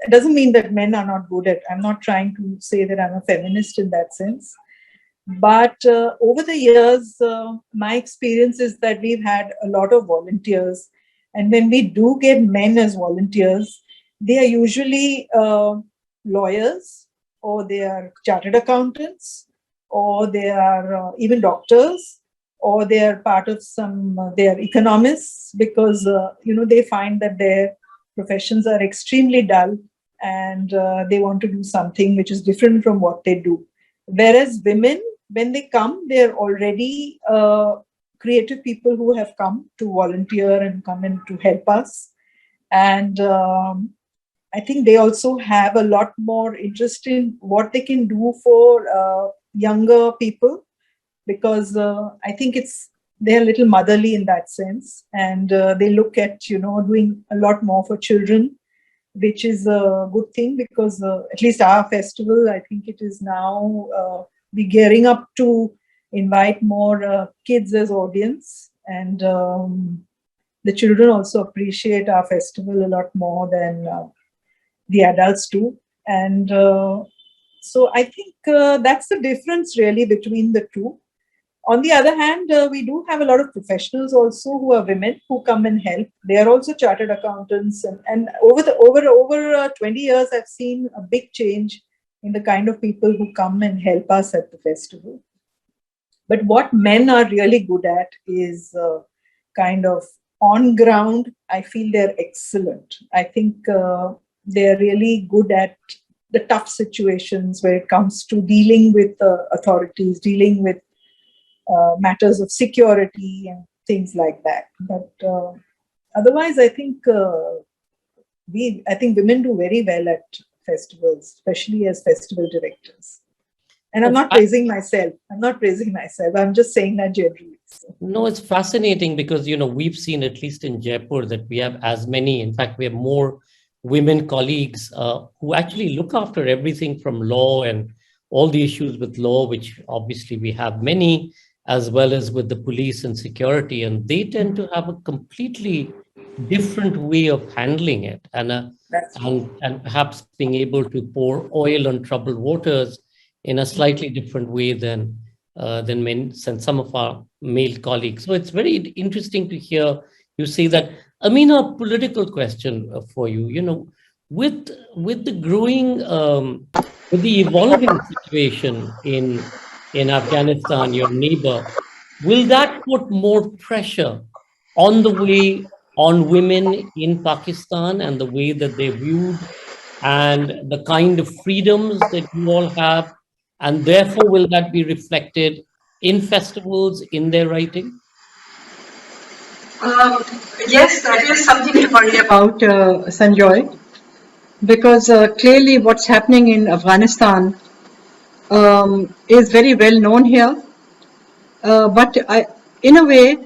it doesn't mean that men are not good at, I'm not trying to say that I'm a feminist in that sense. But over the years, my experience is that we've had a lot of volunteers. And when we do get men as volunteers, they are usually lawyers, or they are chartered accountants, or they are even doctors, or they are part of they are economists, because, they find that their professions are extremely dull, and they want to do something which is different from what they do. Whereas women, when they come, they're already creative people who have come to volunteer and come in to help us. And I think they also have a lot more interest in what they can do for younger people, because I think they're a little motherly in that sense. And they look at, doing a lot more for children, which is a good thing, because at least our festival, I think it is now be gearing up to invite more kids as audience, and the children also appreciate our festival a lot more than the adults do. And so I think that's the difference really between the two. On the other hand, we do have a lot of professionals also who are women who come and help. They are also chartered accountants, and over 20 years, I've seen a big change in the kind of people who come and help us at the festival. But what men are really good at is kind of on ground. I feel they're excellent. I think they're really good at the tough situations where it comes to dealing with authorities, dealing with matters of security, and things like that. But otherwise, I think women do very well at festivals, especially as festival directors. And I'm not praising myself. I'm just saying that generally. So. No, it's fascinating because, we've seen, at least in Jaipur, that we have as many, in fact, we have more women colleagues who actually look after everything from law and all the issues with law, which obviously we have many, as well as with the police and security. And they tend to have a completely different way of handling it, and perhaps being able to pour oil on troubled waters in a slightly different way than men and some of our male colleagues. So it's very interesting to hear you say that. Ameena, a political question for you. With the growing, with the evolving situation in Afghanistan, your neighbor, will that put more pressure on the way on women in Pakistan and the way that they're viewed and the kind of freedoms that you all have? And therefore, will that be reflected in festivals, in their writing? Yes, that is something to worry about, Sanjoy, because clearly what's happening in Afghanistan is very well known here. But in a way,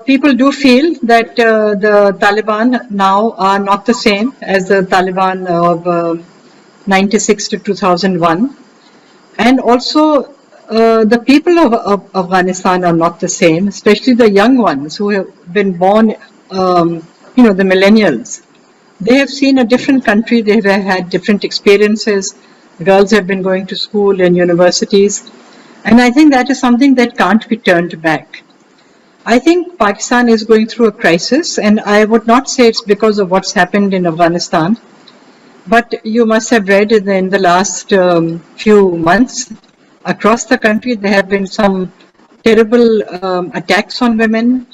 people do feel that the Taliban now are not the same as the Taliban of 96 to 2001. And also, the people of Afghanistan are not the same, especially the young ones who have been born, the millennials. They have seen a different country, they have had different experiences. Girls have been going to school and universities. And I think that is something that can't be turned back. I think Pakistan is going through a crisis, and I would not say it's because of what's happened in Afghanistan. But you must have read in the last few months, across the country, there have been some terrible attacks on women.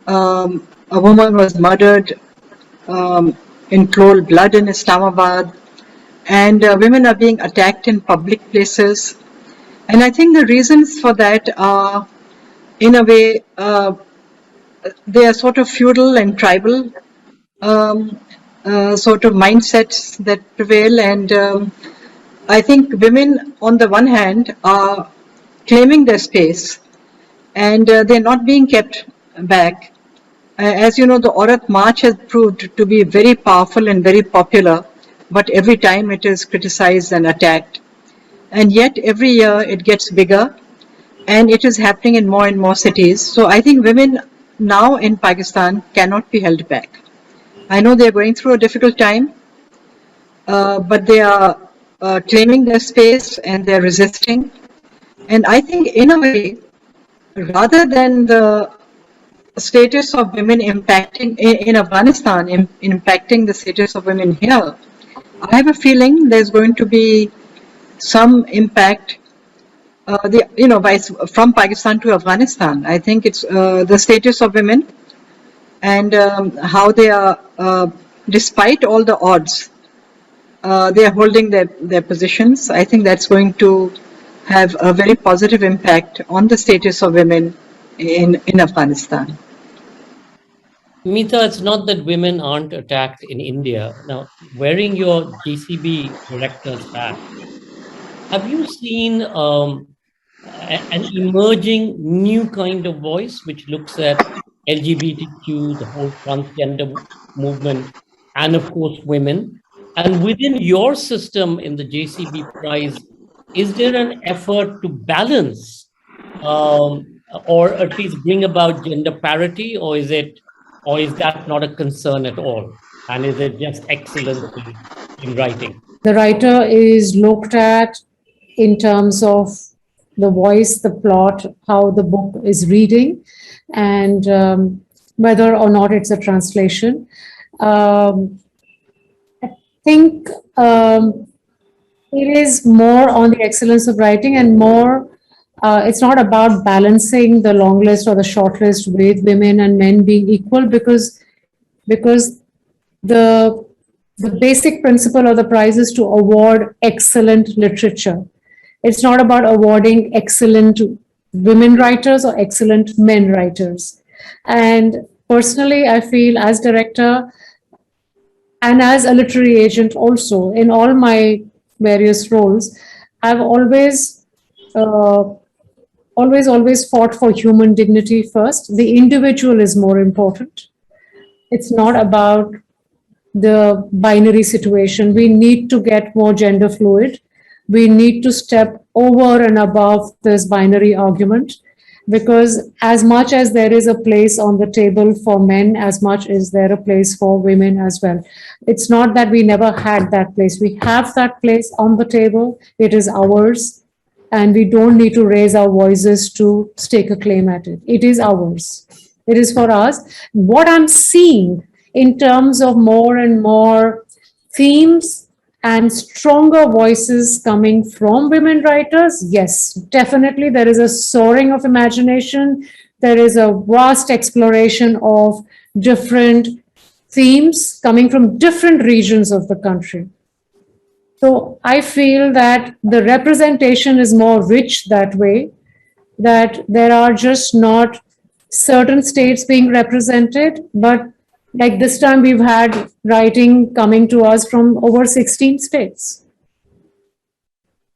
A woman was murdered in cold blood in Islamabad, and women are being attacked in public places. And I think the reasons for that are, in a way, they are sort of feudal and tribal sort of mindsets that prevail. And I think women, on the one hand, are claiming their space, and they're not being kept back. As you know, the Aurat March has proved to be very powerful and very popular, but every time it is criticized and attacked. And yet every year it gets bigger, and it is happening in more and more cities. So I think women now in Pakistan cannot be held back. I know they're going through a difficult time, but they are claiming their space and they're resisting. And I think, in a way, rather than the status of women impacting in Afghanistan, impacting the status of women here, I have a feeling there's going to be some impact, from Pakistan to Afghanistan. I think it's the status of women and how they are, despite all the odds, they are holding their positions. I think that's going to have a very positive impact on the status of women in Afghanistan. Mita, it's not that women aren't attacked in India. Now, wearing your GCB director's hat, have you seen an emerging new kind of voice which looks at LGBTQ, the whole transgender movement, and of course women? And within your system in the JCB Prize, is there an effort to balance or at least bring about gender parity, or is that not a concern at all? And is it just excellence in writing? The writer is looked at in terms of the voice, the plot, how the book is reading, and whether or not it's a translation. I think it is more on the excellence of writing and more, it's not about balancing the long list or the short list with women and men being equal, because the basic principle of the prize is to award excellent literature. It's not about awarding excellent women writers or excellent men writers. And personally, I feel as director and as a literary agent also, in all my various roles, I've uh, always fought for human dignity first. The individual is more important. It's not about the binary situation. We need to get more gender fluid. We need to step over and above this binary argument, because as much as there is a place on the table for men, as much is there a place for women as well. It's not that we never had that place. We have that place on the table. It is ours. And we don't need to raise our voices to stake a claim at it. It is ours. It is for us. What I'm seeing in terms of more and more themes and stronger voices coming from women writers, yes, definitely there is a soaring of imagination. There is a vast exploration of different themes coming from different regions of the country. So I feel that the representation is more rich that way, that there are just not certain states being represented, but like this time we've had writing coming to us from over 16 states.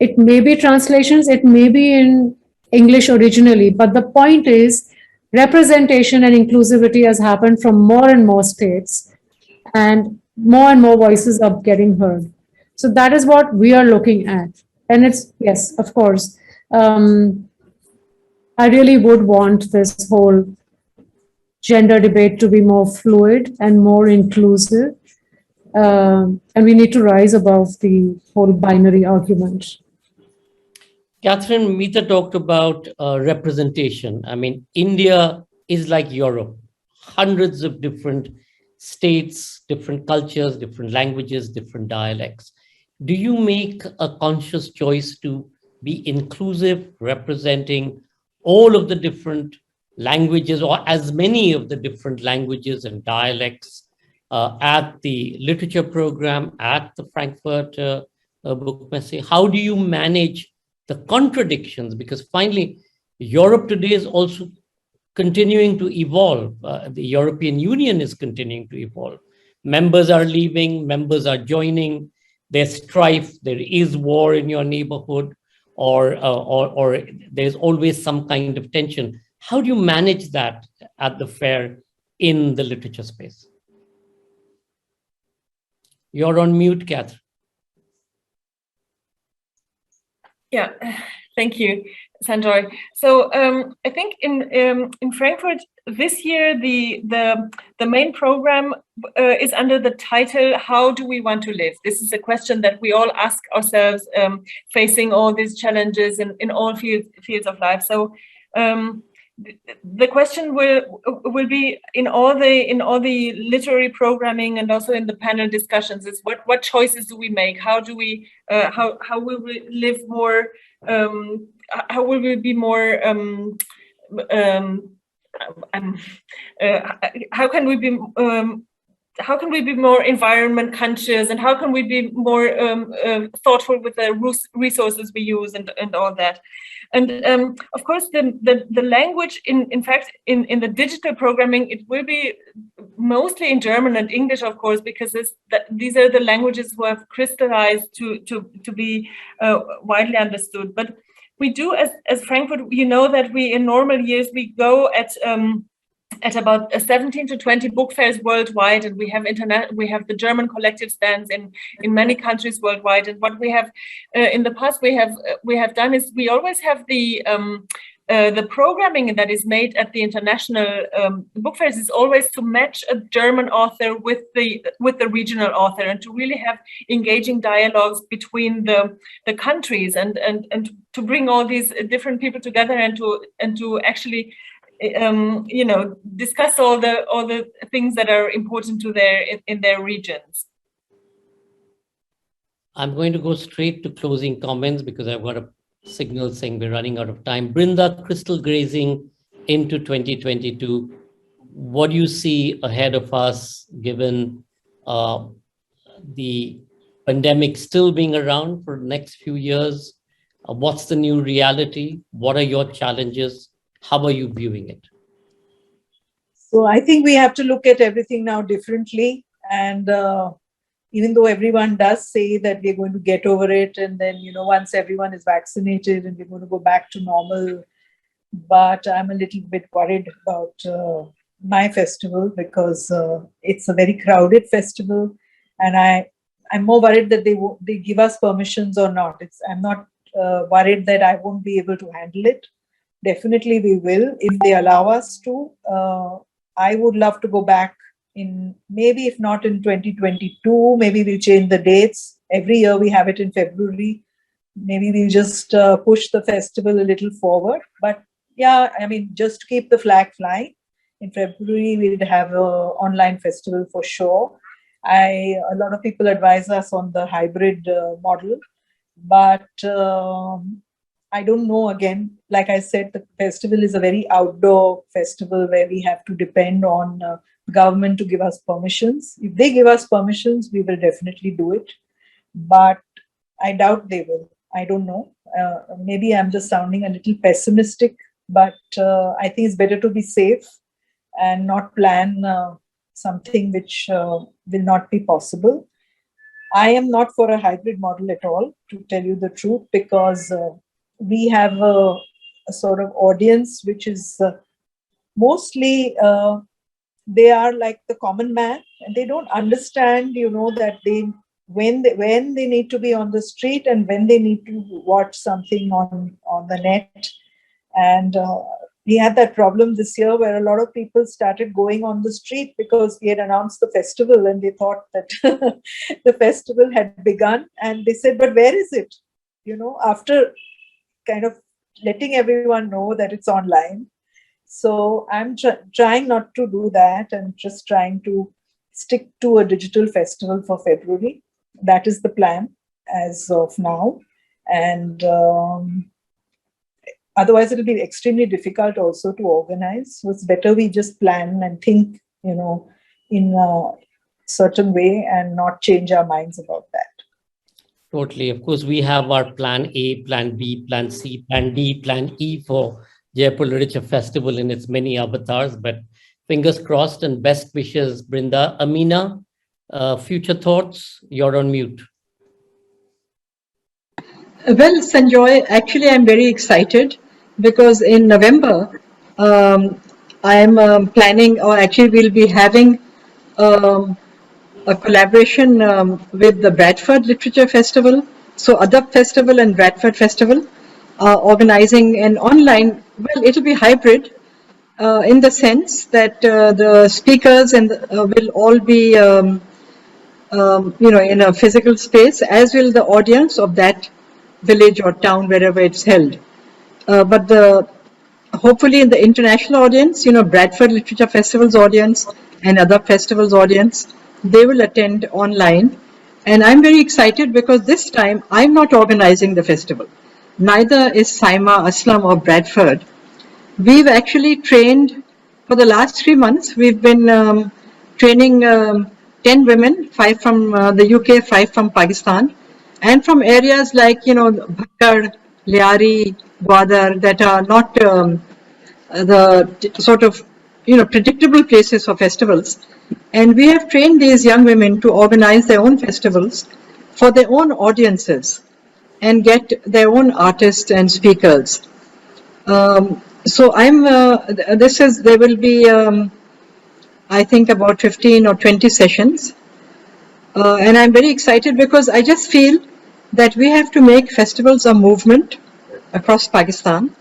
It may be translations, it may be in English originally, but the point is representation and inclusivity has happened from more and more states, and more voices are getting heard. So that is what we are looking at. And it's, yes, of course, I really would want this whole gender debate to be more fluid and more inclusive. And we need to rise above the whole binary argument. Kathrin, Mita talked about representation. I mean, India is like Europe, hundreds of different states, different cultures, different languages, different dialects. Do you make a conscious choice to be inclusive, representing all of the different languages or as many of the different languages and dialects at the literature program, at the Frankfurter Buchmesse? How do you manage the contradictions? Because finally, Europe today is also continuing to evolve. The European Union is continuing to evolve. Members are leaving, members are joining. There's strife, there is war in your neighborhood, or there's always some kind of tension. How do you manage that at the fair in the literature space? You're on mute, Kathrin. Yeah, thank you, Sanjoy. So I think in Frankfurt this year, the main program is under the title, How Do We Want to Live? This is a question that we all ask ourselves, facing all these challenges in all fields of life. So the question will be in all the literary programming and also in the panel discussions is what choices do we make? How do we how will we live more? How will we be more? How can we be more environment conscious, and how can we be more thoughtful with the resources we use and all that? And of course, the language, in fact, in the digital programming, it will be mostly in German and English, of course, because these are the languages who have crystallized to be widely understood. But we do, as Frankfurt, you know that we in normal years we go at about 17 to 20 book fairs worldwide, and we have the German collective stands in many countries worldwide. And what we have in the past we have done is we always have the programming that is made at the international book fairs is always to match a German author with the regional author, and to really have engaging dialogues between the countries, and to bring all these different people together, and to actually discuss all the things that are important to in their regions. I'm going to go straight to closing comments because I've got a signal saying we're running out of time. Brinda, crystal grazing into 2022. What do you see ahead of us, given the pandemic still being around for the next few years? What's the new reality? What are your challenges? How are you viewing it? So I think we have to look at everything now differently. And even though everyone does say that we're going to get over it, and then, once everyone is vaccinated and we're going to go back to normal, but I'm a little bit worried about my festival because it's a very crowded festival, and I'm more worried that they give us permissions or not. I'm not worried that I won't be able to handle it. Definitely we will if they allow us to. I would love to go back in, maybe if not in 2022, maybe we'll change the dates. Every year we have it in February. Maybe we'll just push the festival a little forward. But yeah, I mean, just to keep the flag flying. In February, we'll have an online festival for sure. A lot of people advise us on the hybrid model, but I don't know. Again, like I said, the festival is a very outdoor festival where we have to depend on government to give us permissions. If they give us permissions, we will definitely do it. But I doubt they will. I don't know. Maybe I'm just sounding a little pessimistic, but I think it's better to be safe and not plan something which will not be possible. I am not for a hybrid model at all, to tell you the truth, because we have a sort of audience which is mostly they are like the common man, and they don't understand, that when they need to be on the street and when they need to watch something on the net. And we had that problem this year where a lot of people started going on the street because we had announced the festival, and they thought that the festival had begun, and they said, but where is it? After kind of letting everyone know that it's online. So I'm trying not to do that and just trying to stick to a digital festival for February. That is the plan as of now. And otherwise, it'll be extremely difficult also to organize. So it's better we just plan and think, in a certain way and not change our minds about that. Totally. Of course, we have our plan A, plan B, plan C, plan D, plan E for Jaipur Literature Festival in its many avatars, but fingers crossed and best wishes, Brinda. Ameena, future thoughts? You're on mute. Well, Sanjoy, actually, I'm very excited because in November, I am planning, or actually we'll be having a collaboration with the Bradford Literature Festival. So Adab Festival and Bradford Festival are organizing an online, well, it'll be hybrid in the sense that the speakers will all be, in a physical space, as will the audience of that village or town, wherever it's held. But hopefully in the international audience, Bradford Literature Festival's audience and other festivals' audience, they will attend online. And I'm very excited because this time I'm not organizing the festival. Neither is Saima, Aslam or Bradford. We've actually trained for the last 3 months. We've been training 10 women, 5 from the UK, 5 from Pakistan, and from areas like, Bhakkar, Liari, Ghoda, that are not the sort of, predictable places for festivals. And we have trained these young women to organize their own festivals for their own audiences and get their own artists and speakers. So there will be, I think, about 15 or 20 sessions. And I'm very excited because I just feel that we have to make festivals a movement across Pakistan.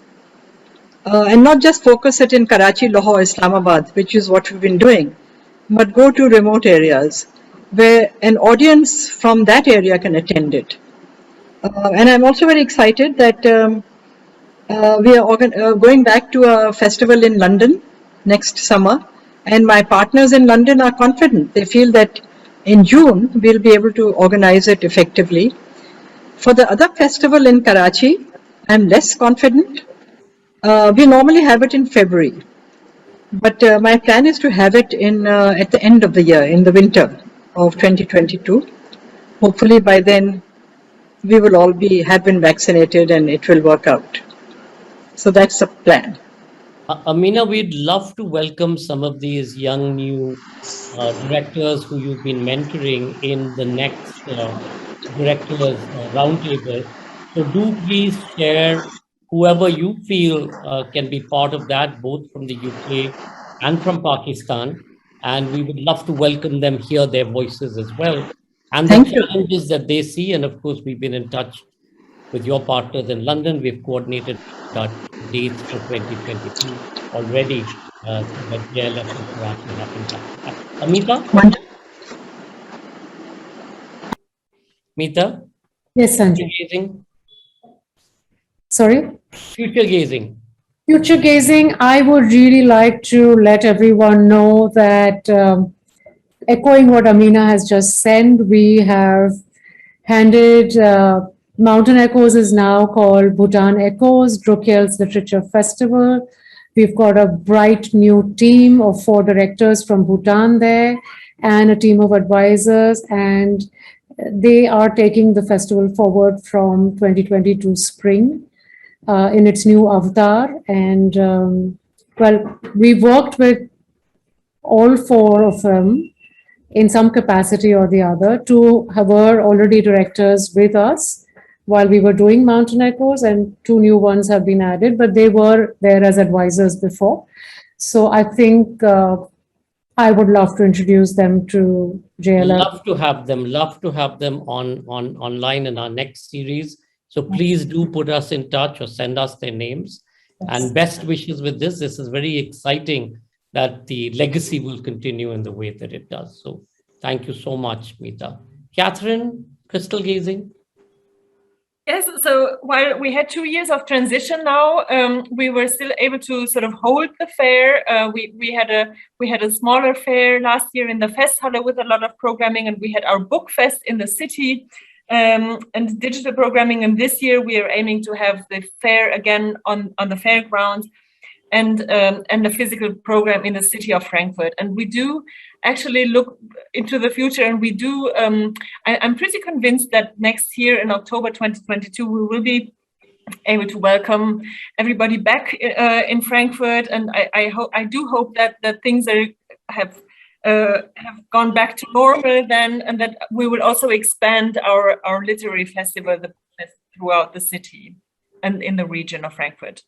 And not just focus it in Karachi, Lahore, Islamabad, which is what we've been doing, but go to remote areas where an audience from that area can attend it. And I'm also very excited that we are going back to a festival in London next summer, and my partners in London are confident. They feel that in June we'll be able to organize it effectively. For the other festival in Karachi, I'm less confident. We normally have it in February, but my plan is to have it at the end of the year, in the winter of 2022. Hopefully by then we will all have been vaccinated and it will work out. So that's the plan. Ameena, we'd love to welcome some of these young new directors who you've been mentoring in the next directors roundtable. So do please share whoever you feel can be part of that, both from the UK and from Pakistan. And we would love to welcome them, hear their voices as well. And the challenges that they see. And of course, we've been in touch with your partners in London. We've coordinated dates for 2022 already. So that JLF and Karachi happen. Amita? Mita? Yes, Sanjoy. Future gazing? Sorry? Future gazing. Future gazing, I would really like to let everyone know that, echoing what Ameena has just said, we have handed Mountain Echoes is now called Bhutan Echoes, Drukyel's Literature Festival. We've got a bright new team of 4 directors from Bhutan there and a team of advisors, and they are taking the festival forward from 2022 spring in its new avatar. And well, we worked with all 4 of them in some capacity or the other. 2 were already directors with us while we were doing Mountain Echoes, and 2 new ones have been added, but they were there as advisors before. So I think I would love to introduce them to JLF. Love to have them online in our next series. So please do put us in touch or send us their names. Yes. And best wishes with this. This is very exciting that the legacy will continue in the way that it does. So thank you so much, Mita. Kathrin, crystal gazing. Yes, so while we had 2 years of transition now, we were still able to sort of hold the fair. We had a smaller fair last year in the Festhalle with a lot of programming, and we had our book fest in the city and digital programming. And this year we are aiming to have the fair again on the fairgrounds and the physical program in the city of Frankfurt. And we do actually look into the future, and we do, I'm pretty convinced that next year in October 2022, we will be able to welcome everybody back in Frankfurt. And I do hope that things have gone back to normal then, and that we will also expand our literary festival throughout the city and in the region of Frankfurt.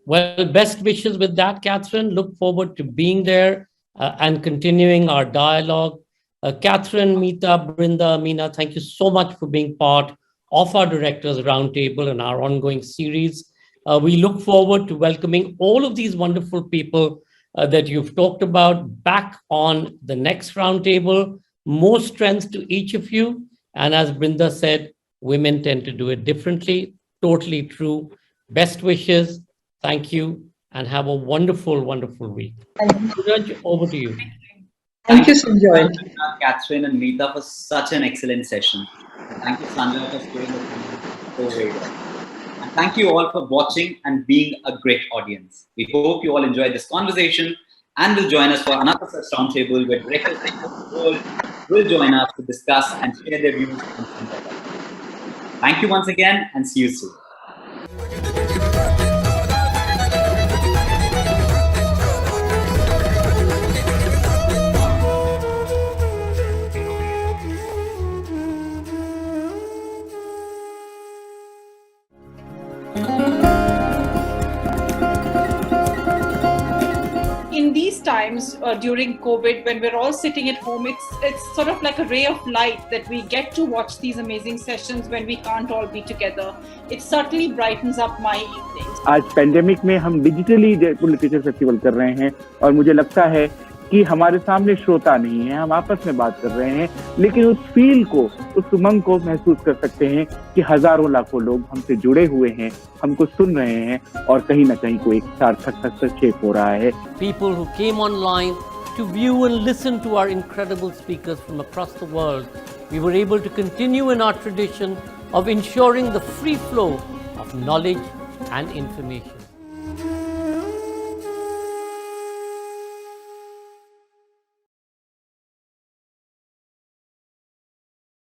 Well, best wishes with that, Kathrin. Look forward to being there and continuing our dialogue. Kathrin, Mita, Brinda, Ameena, thank you so much for being part of our Directors Roundtable and our ongoing series. We look forward to welcoming all of these wonderful people that you've talked about back on the next roundtable. More strength to each of you. And as Brinda said, women tend to do it differently. Totally true. Best wishes. Thank you, and have a wonderful, wonderful week. Suraj, over to you. Thank you, Sanjoy. Thank you, Kathrin and Mita, for such an excellent session. Thank you, Sanjoy, for staying so very well. And thank you all for watching and being a great audience. We hope you all enjoyed this conversation and will join us for another such roundtable where directors of the world will join us to discuss and share their views. Thank you once again, and see you soon. In these times during COVID, when we're all sitting at home, it's sort of like a ray of light that we get to watch these amazing sessions when we can't all be together. It certainly brightens up my evenings. आज pandemic में हम digitally Jaipur literature festival कर रहे हैं, और मुझे लगता है कि हमारे सामने श्रोता नहीं है, हम आपस में बात कर रहे हैं, लेकिन उस फील को, उस उमंग को महसूस कर सकते हैं कि हजारों लाखों लोग हमसे जुड़े हुए हैं, हमको सुन रहे हैं, और कहीं ना कहीं कोई एक सार्थक हस्तक्षेप हो रहा है. People who came online to view and listen to our incredible speakers from across the world, we were able to continue in our tradition of ensuring the free flow of knowledge and information.